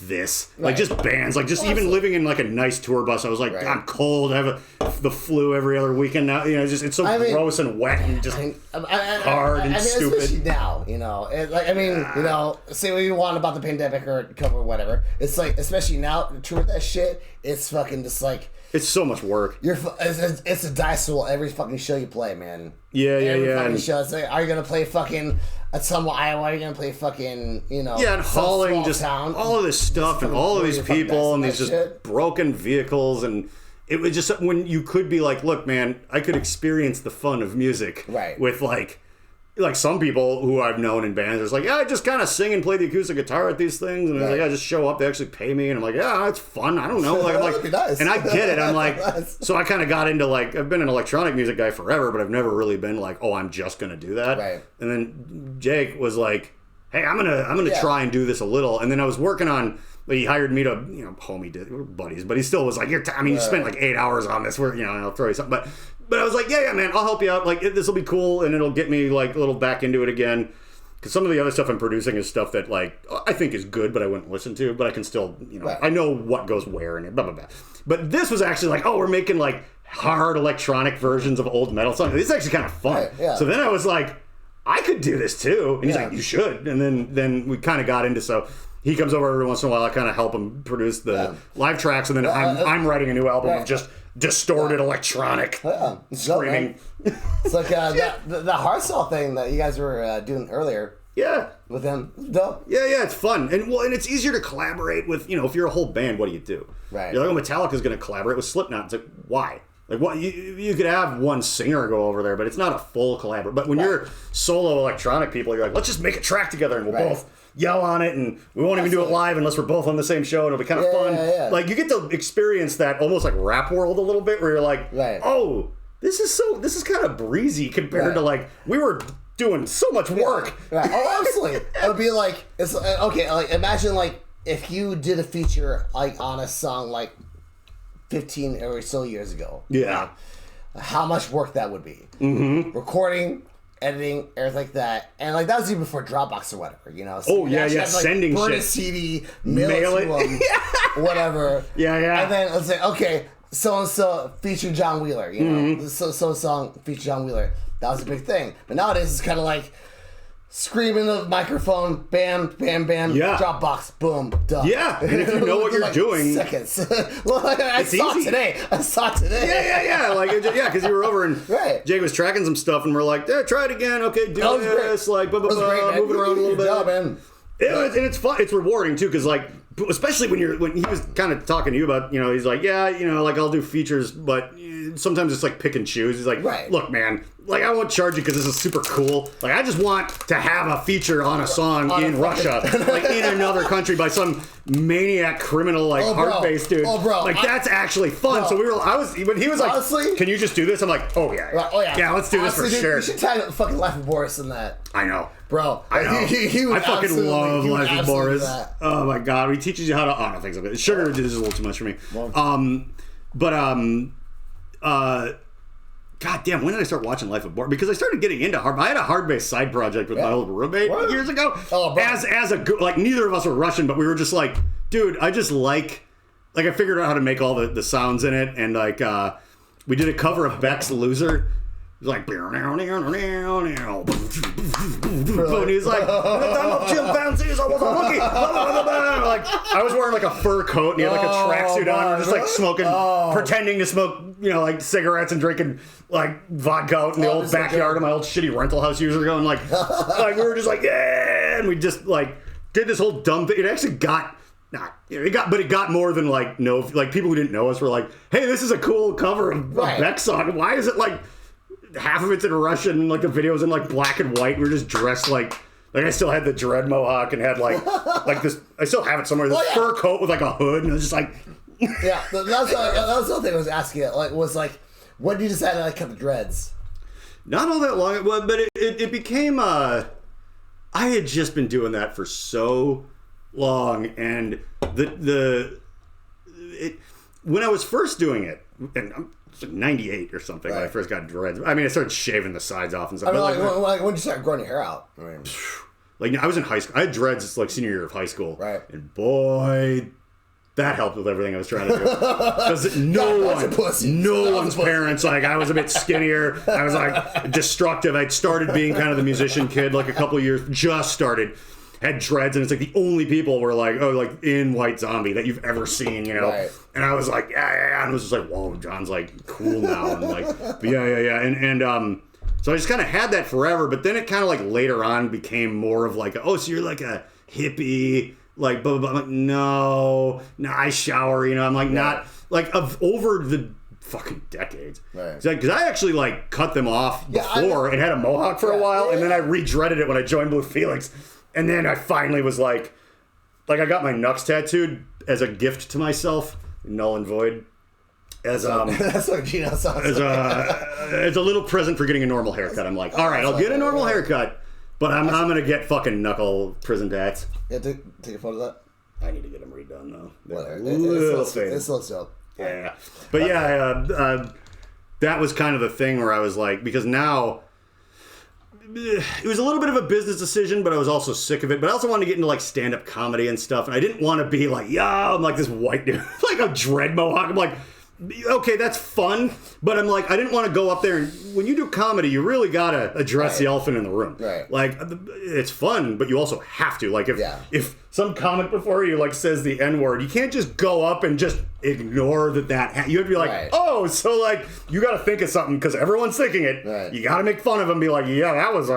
this. Like just bands, like just even living in like a nice tour bus. I was like, I'm cold. I have the flu every other weekend now. You know, it's so gross and wet and just hard and stupid. Especially now, you know, you know, say what you want about the pandemic or COVID or whatever. It's like, especially now, to tour with that shit, it's fucking just like. It's so much work. It's a dice roll every fucking show you play, man. Every fucking show. It's like, are you gonna play fucking at Tubbering, Iowa? Are you gonna play fucking, you know? Yeah, and hauling just all of this stuff and all of these people and these just broken vehicles and it was just when you could be like, look, man, I could experience the fun of music with like some people who I've known in bands, it's like, yeah, I just kind of sing and play the acoustic guitar at these things, and it's like, I just show up, they actually pay me, and I'm like, yeah, it's fun. I don't know, like, I'm like, nice. And I get it. I'm like, so I kind of got into like, I've been an electronic music guy forever, but I've never really been like, oh, I'm just gonna do that. Right. And then Jake was like, hey, I'm gonna try and do this a little, and then I was working on. He hired me to, you know, homie did, we're buddies, but he still was like, you spent like 8 hours on this. We're, you know, I'll throw you something, but I was like, yeah, man, I'll help you out. Like, this will be cool, and it'll get me, like, a little back into it again. Because some of the other stuff I'm producing is stuff that, like, I think is good, but I wouldn't listen to. But I can still, you know, I know what goes where in it, blah, blah, blah. But this was actually like, oh, we're making, like, hard electronic versions of old metal songs. It's actually kind of fun. Right, yeah. So then I was like, I could do this, too. And he's like, you should. And then we kind of got into, so... He comes over every once in a while. I kind of help him produce the live tracks, and then I'm writing a new album of just distorted electronic screaming. It's like the hardstyle thing that you guys were doing earlier. Yeah, with him. Dope. Yeah, it's fun, and it's easier to collaborate with. You know, if you're a whole band, what do you do? Right. You're like, oh, Metallica's going to collaborate with Slipknot. It's like, why? Like, what? You could have one singer go over there, but it's not a full collaboration. But when you're solo electronic people, you're like, let's just make a track together, and we'll both yell on it, and we won't even do it live unless we're both on the same show, and it'll be kind of fun. Yeah. Like, you get to experience that almost like rap world a little bit, where you're like, oh, this is kind of breezy compared to like, we were doing so much work. Right. Oh, absolutely. It would be like, it's okay, like, imagine like, if you did a feature like on a song like 15 or so years ago. Yeah. How much work that would be. Mm-hmm. Recording, editing, everything like that. And like that was even before Dropbox or whatever, you know. So sending burn shit. A CD, mail it to them, whatever. Yeah. And then let's say, okay, so-and-so featured John Wheeler, you know. So song featured John Wheeler. That was a big thing. But nowadays it's kind of like screaming the microphone, bam, bam, bam, Dropbox, boom, done. Yeah, and if you know what you're doing, seconds. Well, I saw it today. Yeah. Like, because you were over and Jake was tracking some stuff, and we're like, try it again. Okay, do this. Like, blah, blah, blah, move it around a little bit. Job, man. And it's fun. It's rewarding too, because like, especially when he was kind of talking to you about, you know, he's like, like I'll do features, but sometimes it's like pick and choose. He's like, look, man, like I won't charge you because this is super cool. Like I just want to have a feature on a song in Russia, like in another country by some maniac criminal like heart-based dude. Oh, bro, like that's actually fun. So when he was honestly, like, can you just do this? I'm like, oh yeah, yeah, let's do this for sure. You should tag fucking Life of Boris in that. I know. Bro, I know. He would I fucking love Life of Boris. That. Oh my god, he teaches you how to. Oh no, thanks. Okay. Sugar is a little too much for me. God damn, when did I start watching Life of Boris? Because I started getting into hard. I had a hard bass side project with my old roommate years ago. Oh, bro. As a like, neither of us were Russian, but we were just like, dude, I just like I figured out how to make all the sounds in it, and like we did a cover of Beck's Loser. He's like, and he's like, I'm up chimpanzees, I was a monkey. Like, I was wearing like a fur coat, and he had like a tracksuit on, and just like smoking, pretending to smoke, you know, like cigarettes and drinking like vodka out in the old backyard of my old shitty rental house years ago, and like we were just like, yeah, and we just like did this whole dumb thing. It actually got. It got more than like people who didn't know us were like, hey, this is a cool cover of Beck's song. Why is it like half of it's in Russian, like the video's in like black and white. We're just dressed like I still had the dread mohawk and had like this. I still have it somewhere. This fur coat with like a hood, and I was just like, yeah. That was the other thing I was asking. When did you decide to like cut the dreads? Not all that long, but it became. I had just been doing that for so long, and when I was first doing it, and I'm like 98 or something when I first got dreads. I mean, I started shaving the sides off and stuff. I mean, when did you start growing your hair out? I mean, like I was in high school. I had dreads like senior year of high school, right? And boy, that helped with everything I was trying to do. Because no one's parents, like, I was a bit skinnier. I was, like, destructive. I'd started being kind of the musician kid, like, a couple of years, just started. Had dreads, and it's, like, the only people were, like, oh, like, in White Zombie that you've ever seen, you know? Right. And I was like, yeah. And it was just like, whoa, John's, like, cool now. And, like, yeah. And so I just kind of had that forever. But then it kind of, like, later on became more of, like, oh, so you're, like, a hippie, like, blah, blah, blah. I'm like, no, I shower, you know, I'm like, not, like, over the fucking decades. Right. Because I actually, like, cut them off before and had a mohawk for a while, and then I re-dreaded it when I joined Blue Felix. And then I finally was like, I got my knucks tattooed as a gift to myself, null and void. That's what Gino sounds as a little present for getting a normal haircut. I'm like, all right, I'll get a normal haircut. But I'm going to get fucking knuckle prison tats. Yeah, take a photo of that. I need to get them redone, though. It's looks dope. Yeah. But that was kind of the thing where I was like, because now, it was a little bit of a business decision, but I was also sick of it. But I also wanted to get into, like, stand-up comedy and stuff. And I didn't want to be like, I'm like this white dude, like a dread mohawk. I'm like, okay, that's fun, but I'm like, I didn't want to go up there, and when you do comedy, you really gotta address the elephant in the room. Right. Like, it's fun, but you also have to. Like, if some comic before you, like, says the N-word, you can't just go up and just ignore that. You have to be like, oh, so, like, you gotta think of something, because everyone's thinking it. Right. You gotta make fun of them, be like, yeah, that was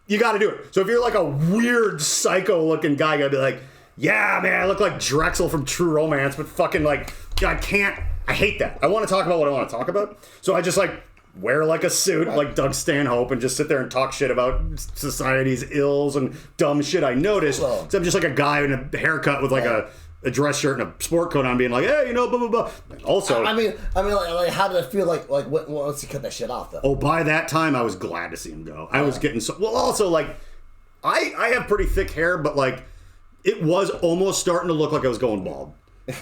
you gotta do it. So if you're, like, a weird, psycho-looking guy, you gotta be like, yeah, man, I look like Drexel from True Romance, but fucking, like, I hate that. I want to talk about what I want to talk about. So I just, like, wear, like, a suit, like Doug Stanhope, and just sit there and talk shit about society's ills and dumb shit I noticed. So I'm just, like, a guy in a haircut with, like, a dress shirt and a sport coat on being like, hey, you know, blah, blah, blah. Also... I mean, like how did it feel like once you cut that shit off, though? Oh, by that time, I was glad to see him go. I was getting so... Well, also, like, I have pretty thick hair, but, like, it was almost starting to look like I was going bald.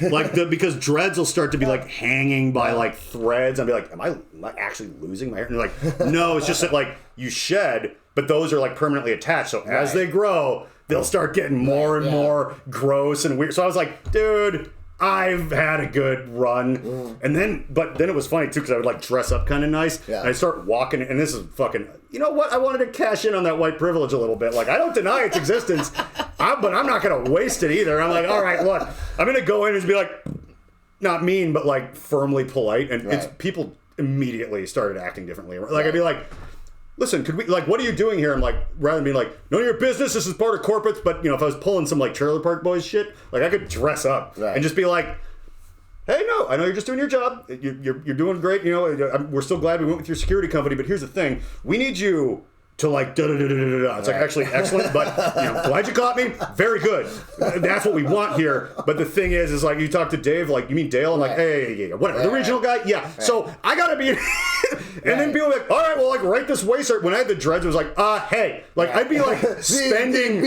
Like, because dreads will start to be, like, hanging by, like, threads. I'll be like, am I actually losing my hair? And they're like, no, it's just that, like, you shed, but those are, like, permanently attached. So as they grow, they'll start getting more and more gross and weird. So I was like, dude, I've had a good run. And then, but then it was funny, too, because I would, like, dress up kind of nice. Yeah. And I'd start walking, and this is fucking, you know what? I wanted to cash in on that white privilege a little bit. Like, I don't deny its existence, but I'm not going to waste it either. I'm like, all right, look, I'm going to go in and just be like, not mean, but, like, firmly polite. And people immediately started acting differently. Like, I'd be like, listen, could we, like, what are you doing here? I'm like, rather than being like, none of your business, this is part of corporates. But, you know, if I was pulling some, like, Trailer Park Boys shit, like, I could dress up and just be like, hey, no, I know you're just doing your job. You're doing great. You know, we're still glad we went with your security company. But here's the thing. We need you to, like, da-da-da-da-da-da. It's like, actually excellent, but, you know, glad you caught me. Very good. That's what we want here. But the thing is like, you talk to Dave, like, you mean Dale? I'm like, hey, whatever. The regional guy? Yeah. So I got to be... And then people are like, all right, well, like, write this waster. When I had the dreads, it was like, hey. Like, I'd be, like, spending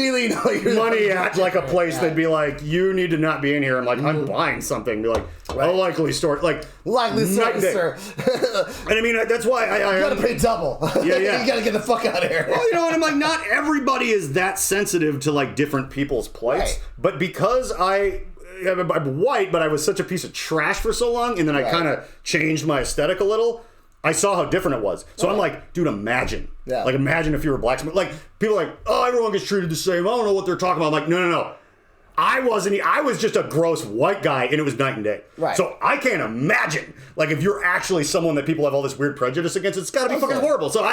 money at, like, a place. They'd be like, you need to not be in here. I'm like, I'm buying something. Be like, a likely store. Like, likely store, sir. And I mean, that's why I you gotta pay double. Yeah. You gotta get the fuck out of here. Well, you know, and I'm like, not everybody is that sensitive to, like, different people's plights. Right. But because I'm white, but I was such a piece of trash for so long, and then I kind of changed my aesthetic a little, I saw how different it was. So I'm like, dude, imagine. Yeah. Like, imagine if you were black. Like, people are like, oh, everyone gets treated the same. I don't know what they're talking about. I'm like, no. I was just a gross white guy, and it was night and day. Right. So I can't imagine, like, if you're actually someone that people have all this weird prejudice against, it's got to be fucking horrible. So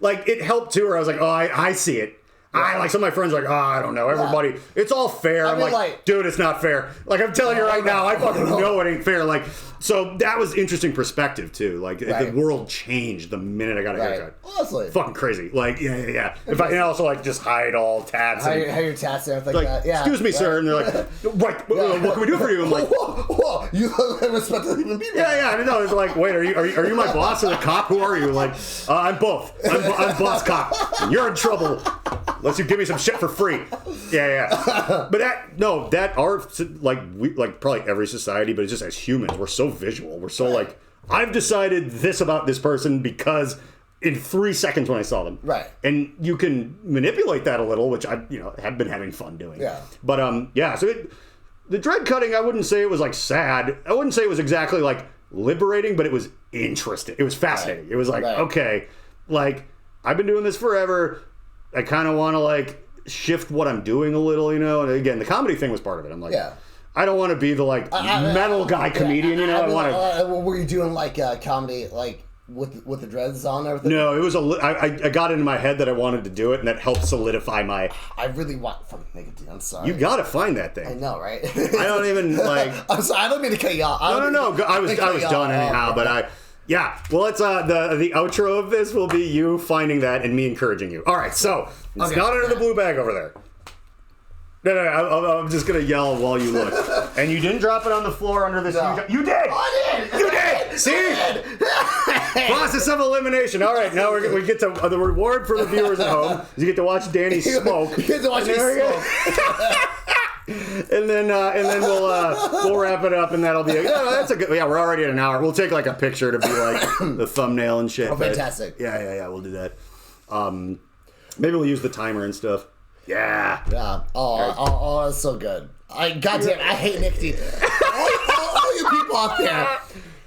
it helped, too, where I was like, oh, I see it. Like some of my friends are like, I don't know. Everybody, it's all fair. I'm like, dude, it's not fair. Like I'm telling you right now, I fucking know it ain't fair. Like, so that was interesting perspective too. Like the world changed the minute I got a haircut. Honestly, fucking crazy. Like yeah. If I also like just hide all tats. Hide your tats and everything like that. Yeah. Excuse me, sir. And they're like, right. What can we do for you? I'm like, whoa. You respect the human being. Yeah. I know. It's like, wait, are you my boss or the cop? Who are you? Like, I'm both. I'm boss cop. You're in trouble. Unless you give me some shit for free. Yeah. But that art, like probably every society, but it's just as humans, we're so visual. We're so like, I've decided this about this person because in 3 seconds when I saw them. Right. And you can manipulate that a little, which I have been having fun doing. Yeah. But so the dread cutting, I wouldn't say it was like sad. I wouldn't say it was exactly like liberating, but it was interesting. It was fascinating. Right. It was like, okay, like I've been doing this forever. I kind of want to like shift what I'm doing a little, And again, the comedy thing was part of it. I'm like, I don't want to be the like metal guy comedian, I want to. Were you doing like comedy like with the dreads on and everything? No, it was I got into my head that I wanted to do it, and that helped solidify my. I really want fucking make it. I'm sorry. You gotta find that thing. I know, right? I don't even like. I'm sorry. I don't mean to cut you off. No. I was done anyhow, but Yeah, well, it's the outro of this will be you finding that and me encouraging you. All right, so it's not under the blue bag over there. No, I'm just gonna yell while you look. And you didn't drop it on the floor under this. No. You did. I did. You did. See, process of elimination. All right, now we get to the reward for the viewers at home. Is you get to watch Danny smoke. You get to watch me smoke. And then we'll wrap it up, and that'll be that's a good. Yeah, we're already at an hour. We'll take like a picture to be like the thumbnail and shit. Oh, fantastic! Yeah. We'll do that. Maybe we'll use the timer and stuff. Yeah. Oh, that's so good. Goddamn, I hate nicotine. all you people out there,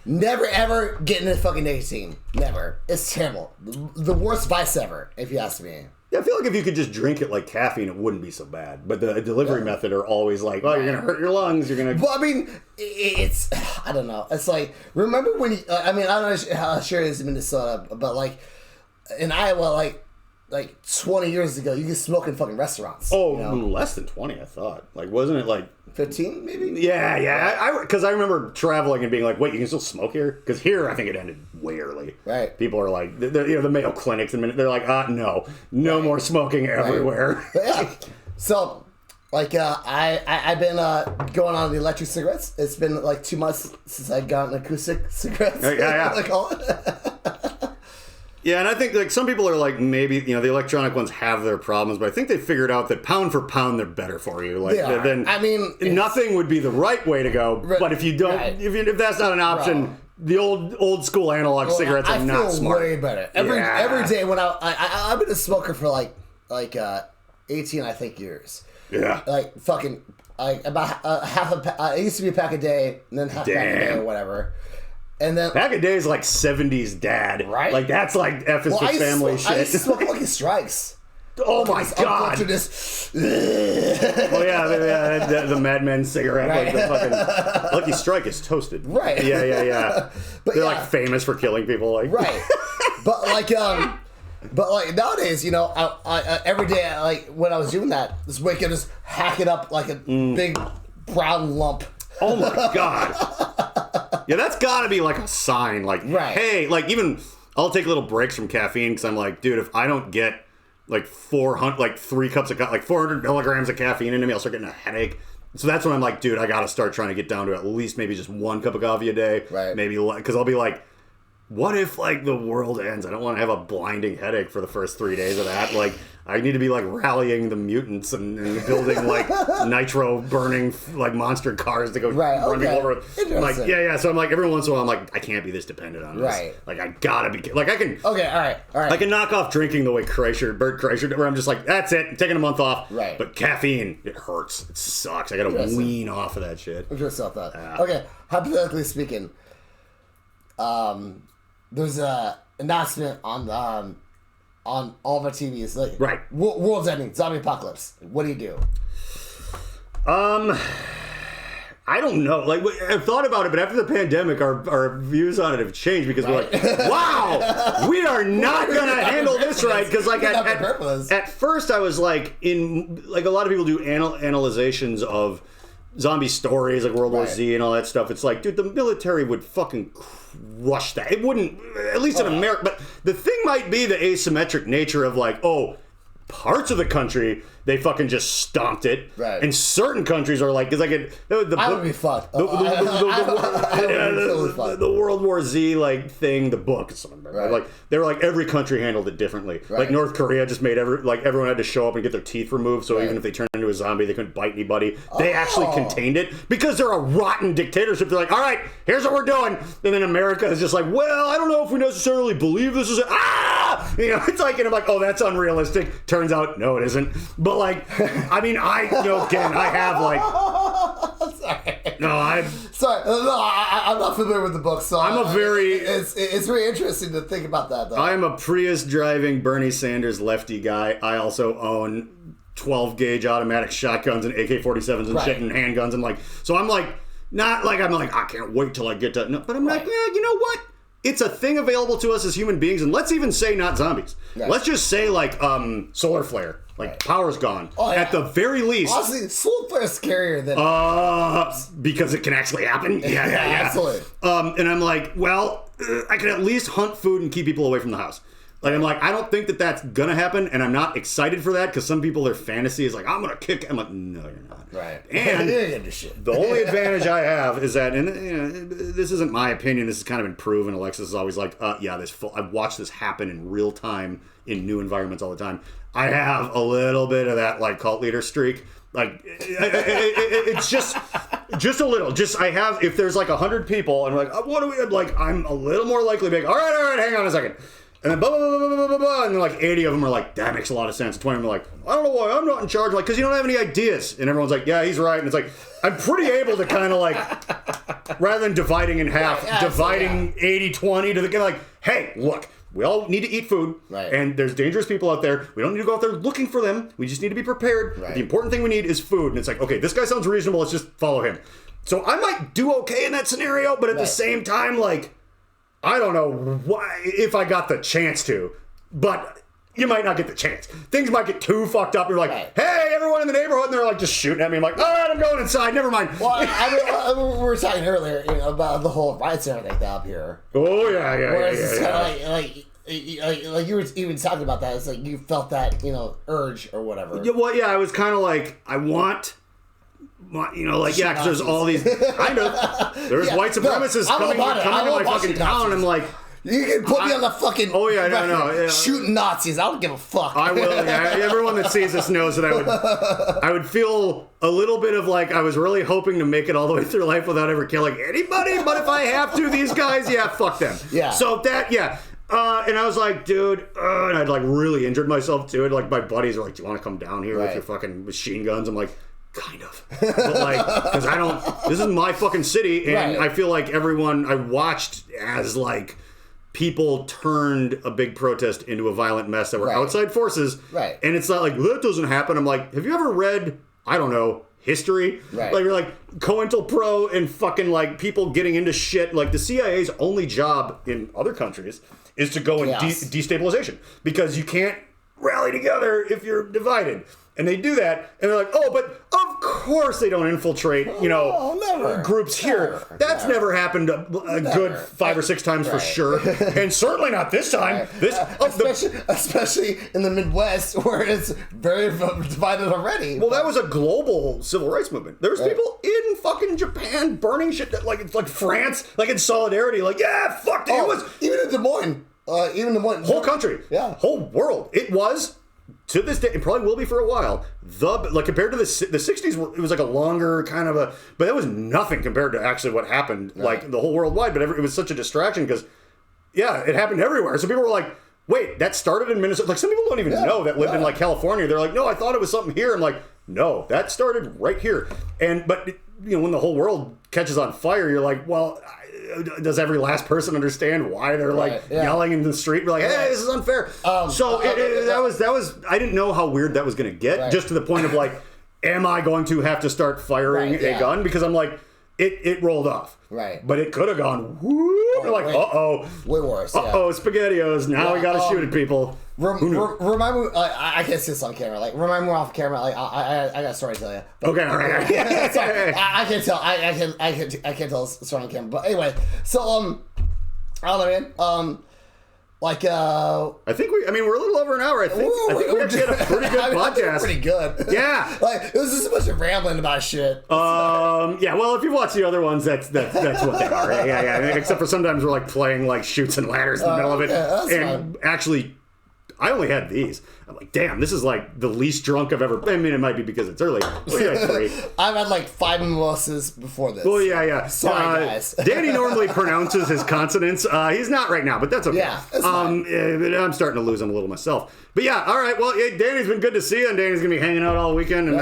never ever get into fucking nicotine. Never. It's terrible. The worst vice ever, if you ask me. Yeah, I feel like if you could just drink it like caffeine, it wouldn't be so bad. But the delivery method are always like, you're going to hurt your lungs. You're going to... Well, I mean, it's... I don't know. It's like, remember when you... I don't know how sure it is in Minnesota, but like, in Iowa, like 20 years ago, you could smoke in fucking restaurants. Oh, less than 20, I thought. Like, wasn't it like... 15, maybe? Yeah. Because I remember traveling and being like, wait, you can still smoke here? Because here, I think it ended way early. Right. People are like, the Mayo clinics, they're like, no more smoking everywhere. Yeah. So, like, I've been going on the electric cigarettes. It's been like 2 months since I got an acoustic cigarettes. Yeah. Like all. Yeah, and I think like some people are like maybe the electronic ones have their problems, but I think they figured out that pound for pound they're better for you. Like then nothing would be the right way to go. But if you don't, if that's not an option, the old school analog cigarettes are not smart. I feel way better every day when I've been a smoker for like 18 I think years. Yeah, like fucking about half a pack. It used to be a pack a day, and then half a pack a day or whatever. And then pack a day is like 70s dad, right? Like that's like F is for family shit. I used to smoke Lucky Strikes. Oh my god! Oh yeah, the Mad Men cigarette, like the fucking Lucky Strike is toasted, right? Yeah. But they're like famous for killing people, like right. But like nowadays, I every day, like when I was doing that, this weekend just hack it up like a big brown lump. Oh my god. Yeah, that's got to be like a sign. Like, hey, like even I'll take little breaks from caffeine because I'm like, dude, if I don't get like 3 cups of like 400 milligrams of caffeine into me, I'll start getting a headache. So that's when I'm like, dude, I got to start trying to get down to at least maybe just 1 cup of coffee a day. Right. Maybe because I'll be like, what if like the world ends? I don't want to have a blinding headache for the first 3 days of that. Like, I need to be like rallying the mutants and building like nitro burning like monster cars to go run people over. Like yeah. So I'm like every once in a while I'm like I can't be this dependent on this. Right. Like I gotta be like I can. Okay. All right. I can knock off drinking the way Bert Kreischer, where I'm just like that's it. I'm taking a month off. Right. But caffeine, it hurts. It sucks. I gotta wean off of that shit. Just off that. Okay. Hypothetically speaking, there's a announcement on all of our TVs, like world's ending, zombie apocalypse. What do you do? I I don't know. Like, I've thought about it, but after the pandemic, our views on it have changed because we're like, wow, we are not going to handle this right. Because, like, at first I was like, like, a lot of people do analyzations of zombie stories, like World War Z and all that stuff. It's like, dude, the military would fucking crush that. It wouldn't, at least in America. But the thing might be the asymmetric nature of, like, parts of the country, they fucking just stomped it. Right. And certain countries are like, because like I would be fucked. The World War Z like thing, the book, like they were like every country handled it differently. Right. Like North Korea just made everyone had to show up and get their teeth removed, so even if they turned into a zombie, they couldn't bite anybody. They actually contained it because they're a rotten dictatorship. They're like, all right, here's what we're doing, and then America is just like, well, I don't know if we necessarily believe this is it. It's like, and I'm like, oh, that's unrealistic. Turns out, no, it isn't. But like, I mean, again, I have like, sorry. No, I'm not familiar with the book, so it's very interesting to think about that, though. I'm a Prius driving Bernie Sanders lefty guy. I also own 12 gauge automatic shotguns and AK-47s and shit and handguns and like, so I'm like, not like I'm like, I can't wait till I get to, no, but I'm like, yeah, you know what? It's a thing available to us as human beings, and let's even say not zombies. Right. Let's just say like solar flare. Like, power's gone. At the very least. Honestly, solar flare is scarier than... because it can actually happen? Yeah. Absolutely. And I'm like, well, I can at least hunt food and keep people away from the house. Like, I'm like, I don't think that that's gonna happen, and I'm not excited for that, because some people, their fantasy is like, I'm gonna kick... I'm like, no, you're not. Right. And the only advantage I have is that, and this isn't my opinion, this has kind of been proven. Alexis is always like, I've watched this happen in real time in new environments all the time. I have a little bit of that, like, cult leader streak. Like, it's just a little. I have, if there's like 100 people, and I'm like, what do we, like, I'm a little more likely to be like, all right, hang on a second. And then blah, blah, blah, blah, blah, blah, blah, and then like 80 of them are like, that makes a lot of sense. 20 of them are like, I don't know why I'm not in charge. Like, because you don't have any ideas. And everyone's like, yeah, he's right. And it's like, I'm pretty able to kind of like, rather than dividing in half, dividing 80-20 to the like, hey, look, we all need to eat food, and there's dangerous people out there. We don't need to go out there looking for them. We just need to be prepared. Right. The important thing we need is food. And it's like, okay, this guy sounds reasonable. Let's just follow him. So I might do okay in that scenario, but at the same time, like, I don't know why, if I got the chance to, but you might not get the chance. Things might get too fucked up. You're like, hey, everyone in the neighborhood, and they're like just shooting at me. I'm like, all right, I'm going inside. Never mind. Well, we were talking earlier about the whole riots and everything up here. Oh, yeah. Like you were even talking about that. It's like you felt that, urge or whatever. Yeah, well, yeah, I was kind of like, I want... because there's all these. I know there's white supremacists coming to my fucking town. And I'm like, you can put me on the fucking. Oh yeah, no. Shooting Nazis. I don't give a fuck. I will. Yeah, everyone that sees this knows that I would feel a little bit of like I was really hoping to make it all the way through life without ever killing anybody. But if I have to, these guys, fuck them. Yeah. So that, and I was like, dude, and I'd like really injured myself too. And like my buddies are like, do you want to come down here with your fucking machine guns? I'm like, kind of, but like, because this is my fucking city, and I feel like everyone I watched as like people turned a big protest into a violent mess that were outside forces, and it's not like that doesn't happen. I'm like, have you ever read, I don't know, history? Like you're like COINTELPRO and fucking like people getting into shit. Like the CIA's only job in other countries is to go in destabilization, because you can't rally together if you're divided. And they do that, and they're like, oh, but of course they don't infiltrate, groups here. That's never happened a good 5 or 6 times for sure. And certainly not this time. Especially in the Midwest, where it's very divided already. Well, that was a global civil rights movement. There was people in fucking Japan burning shit, like it's like France, like in solidarity, like, fuck it. It was... Even in Des Moines. Whole country. Yeah. Whole world. It was... To this day, it probably will be for a while. Compared to the 60s, it was like a longer kind of a... But that was nothing compared to actually what happened, like the whole worldwide. But it was such a distraction because, it happened everywhere. So people were like, wait, that started in Minnesota? Like, some people don't even know that lived in like California. They're like, no, I thought it was something here. I'm like, no, that started right here. But when the whole world catches on fire, you're like, well... Does every last person understand why they're yelling in the street? We're like, hey, this is unfair. That was. I didn't know how weird that was going to get. Just to the point of like, am I going to have to start firing a gun? Because I'm like, it rolled off. Right. But it could have gone, whoop, like, uh-oh. Way worse, Uh-oh, SpaghettiOs. Now we got to shoot at people. Remind me, I can't see this on camera. Like, remind me off camera. Like, I got a story to tell you. Okay, all right. Sorry, I can't tell. I can't tell a story on camera. But anyway, so I don't know, man. Like, I think we're a little over an hour. I think we actually had a pretty good podcast. Pretty good. Yeah. Like, it was just a bunch of rambling about shit. Yeah, well, if you watch the other ones, that's what they are. Yeah. Except for sometimes we're like playing like Chutes and Ladders in the middle of it. That's and fine. Actually, I only had these. I'm like, damn, this is like the least drunk I've ever. I mean, it might be because it's early. We had 3. I've had like 5 mimosas before this. Well, yeah. Sorry, guys. Danny normally pronounces his consonants. He's not right now, but that's okay. Yeah, that's fine. I'm starting to lose him a little myself. But yeah, all right. Well, Danny's been good to see you, and Danny's gonna be hanging out all weekend, and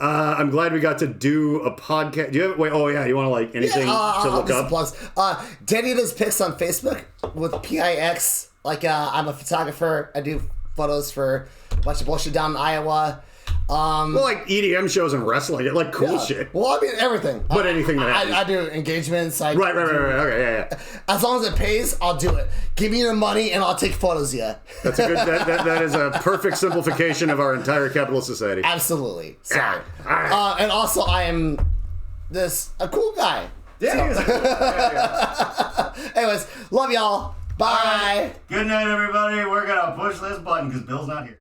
I'm glad we got to do a podcast. Do you have? Wait. Oh yeah. You want to like anything to look up? Plugs. Danny does pics on Facebook with PIX. Like, I'm a photographer. I do photos for a bunch of bullshit down in Iowa. Well, like EDM shows and wrestling, like cool shit. Well, I mean everything. But anything that happens. I do engagements. Right. Okay, yeah. As long as it pays, I'll do it. Give me the money and I'll take photos of you. That's a good. That is a perfect simplification of our entire capitalist society. Absolutely. Sorry. Yeah. All right. And also, I am a cool guy. Danny is a cool guy. Anyways, love y'all. Bye. Right. Good night, everybody. We're gonna push this button because Bill's not here.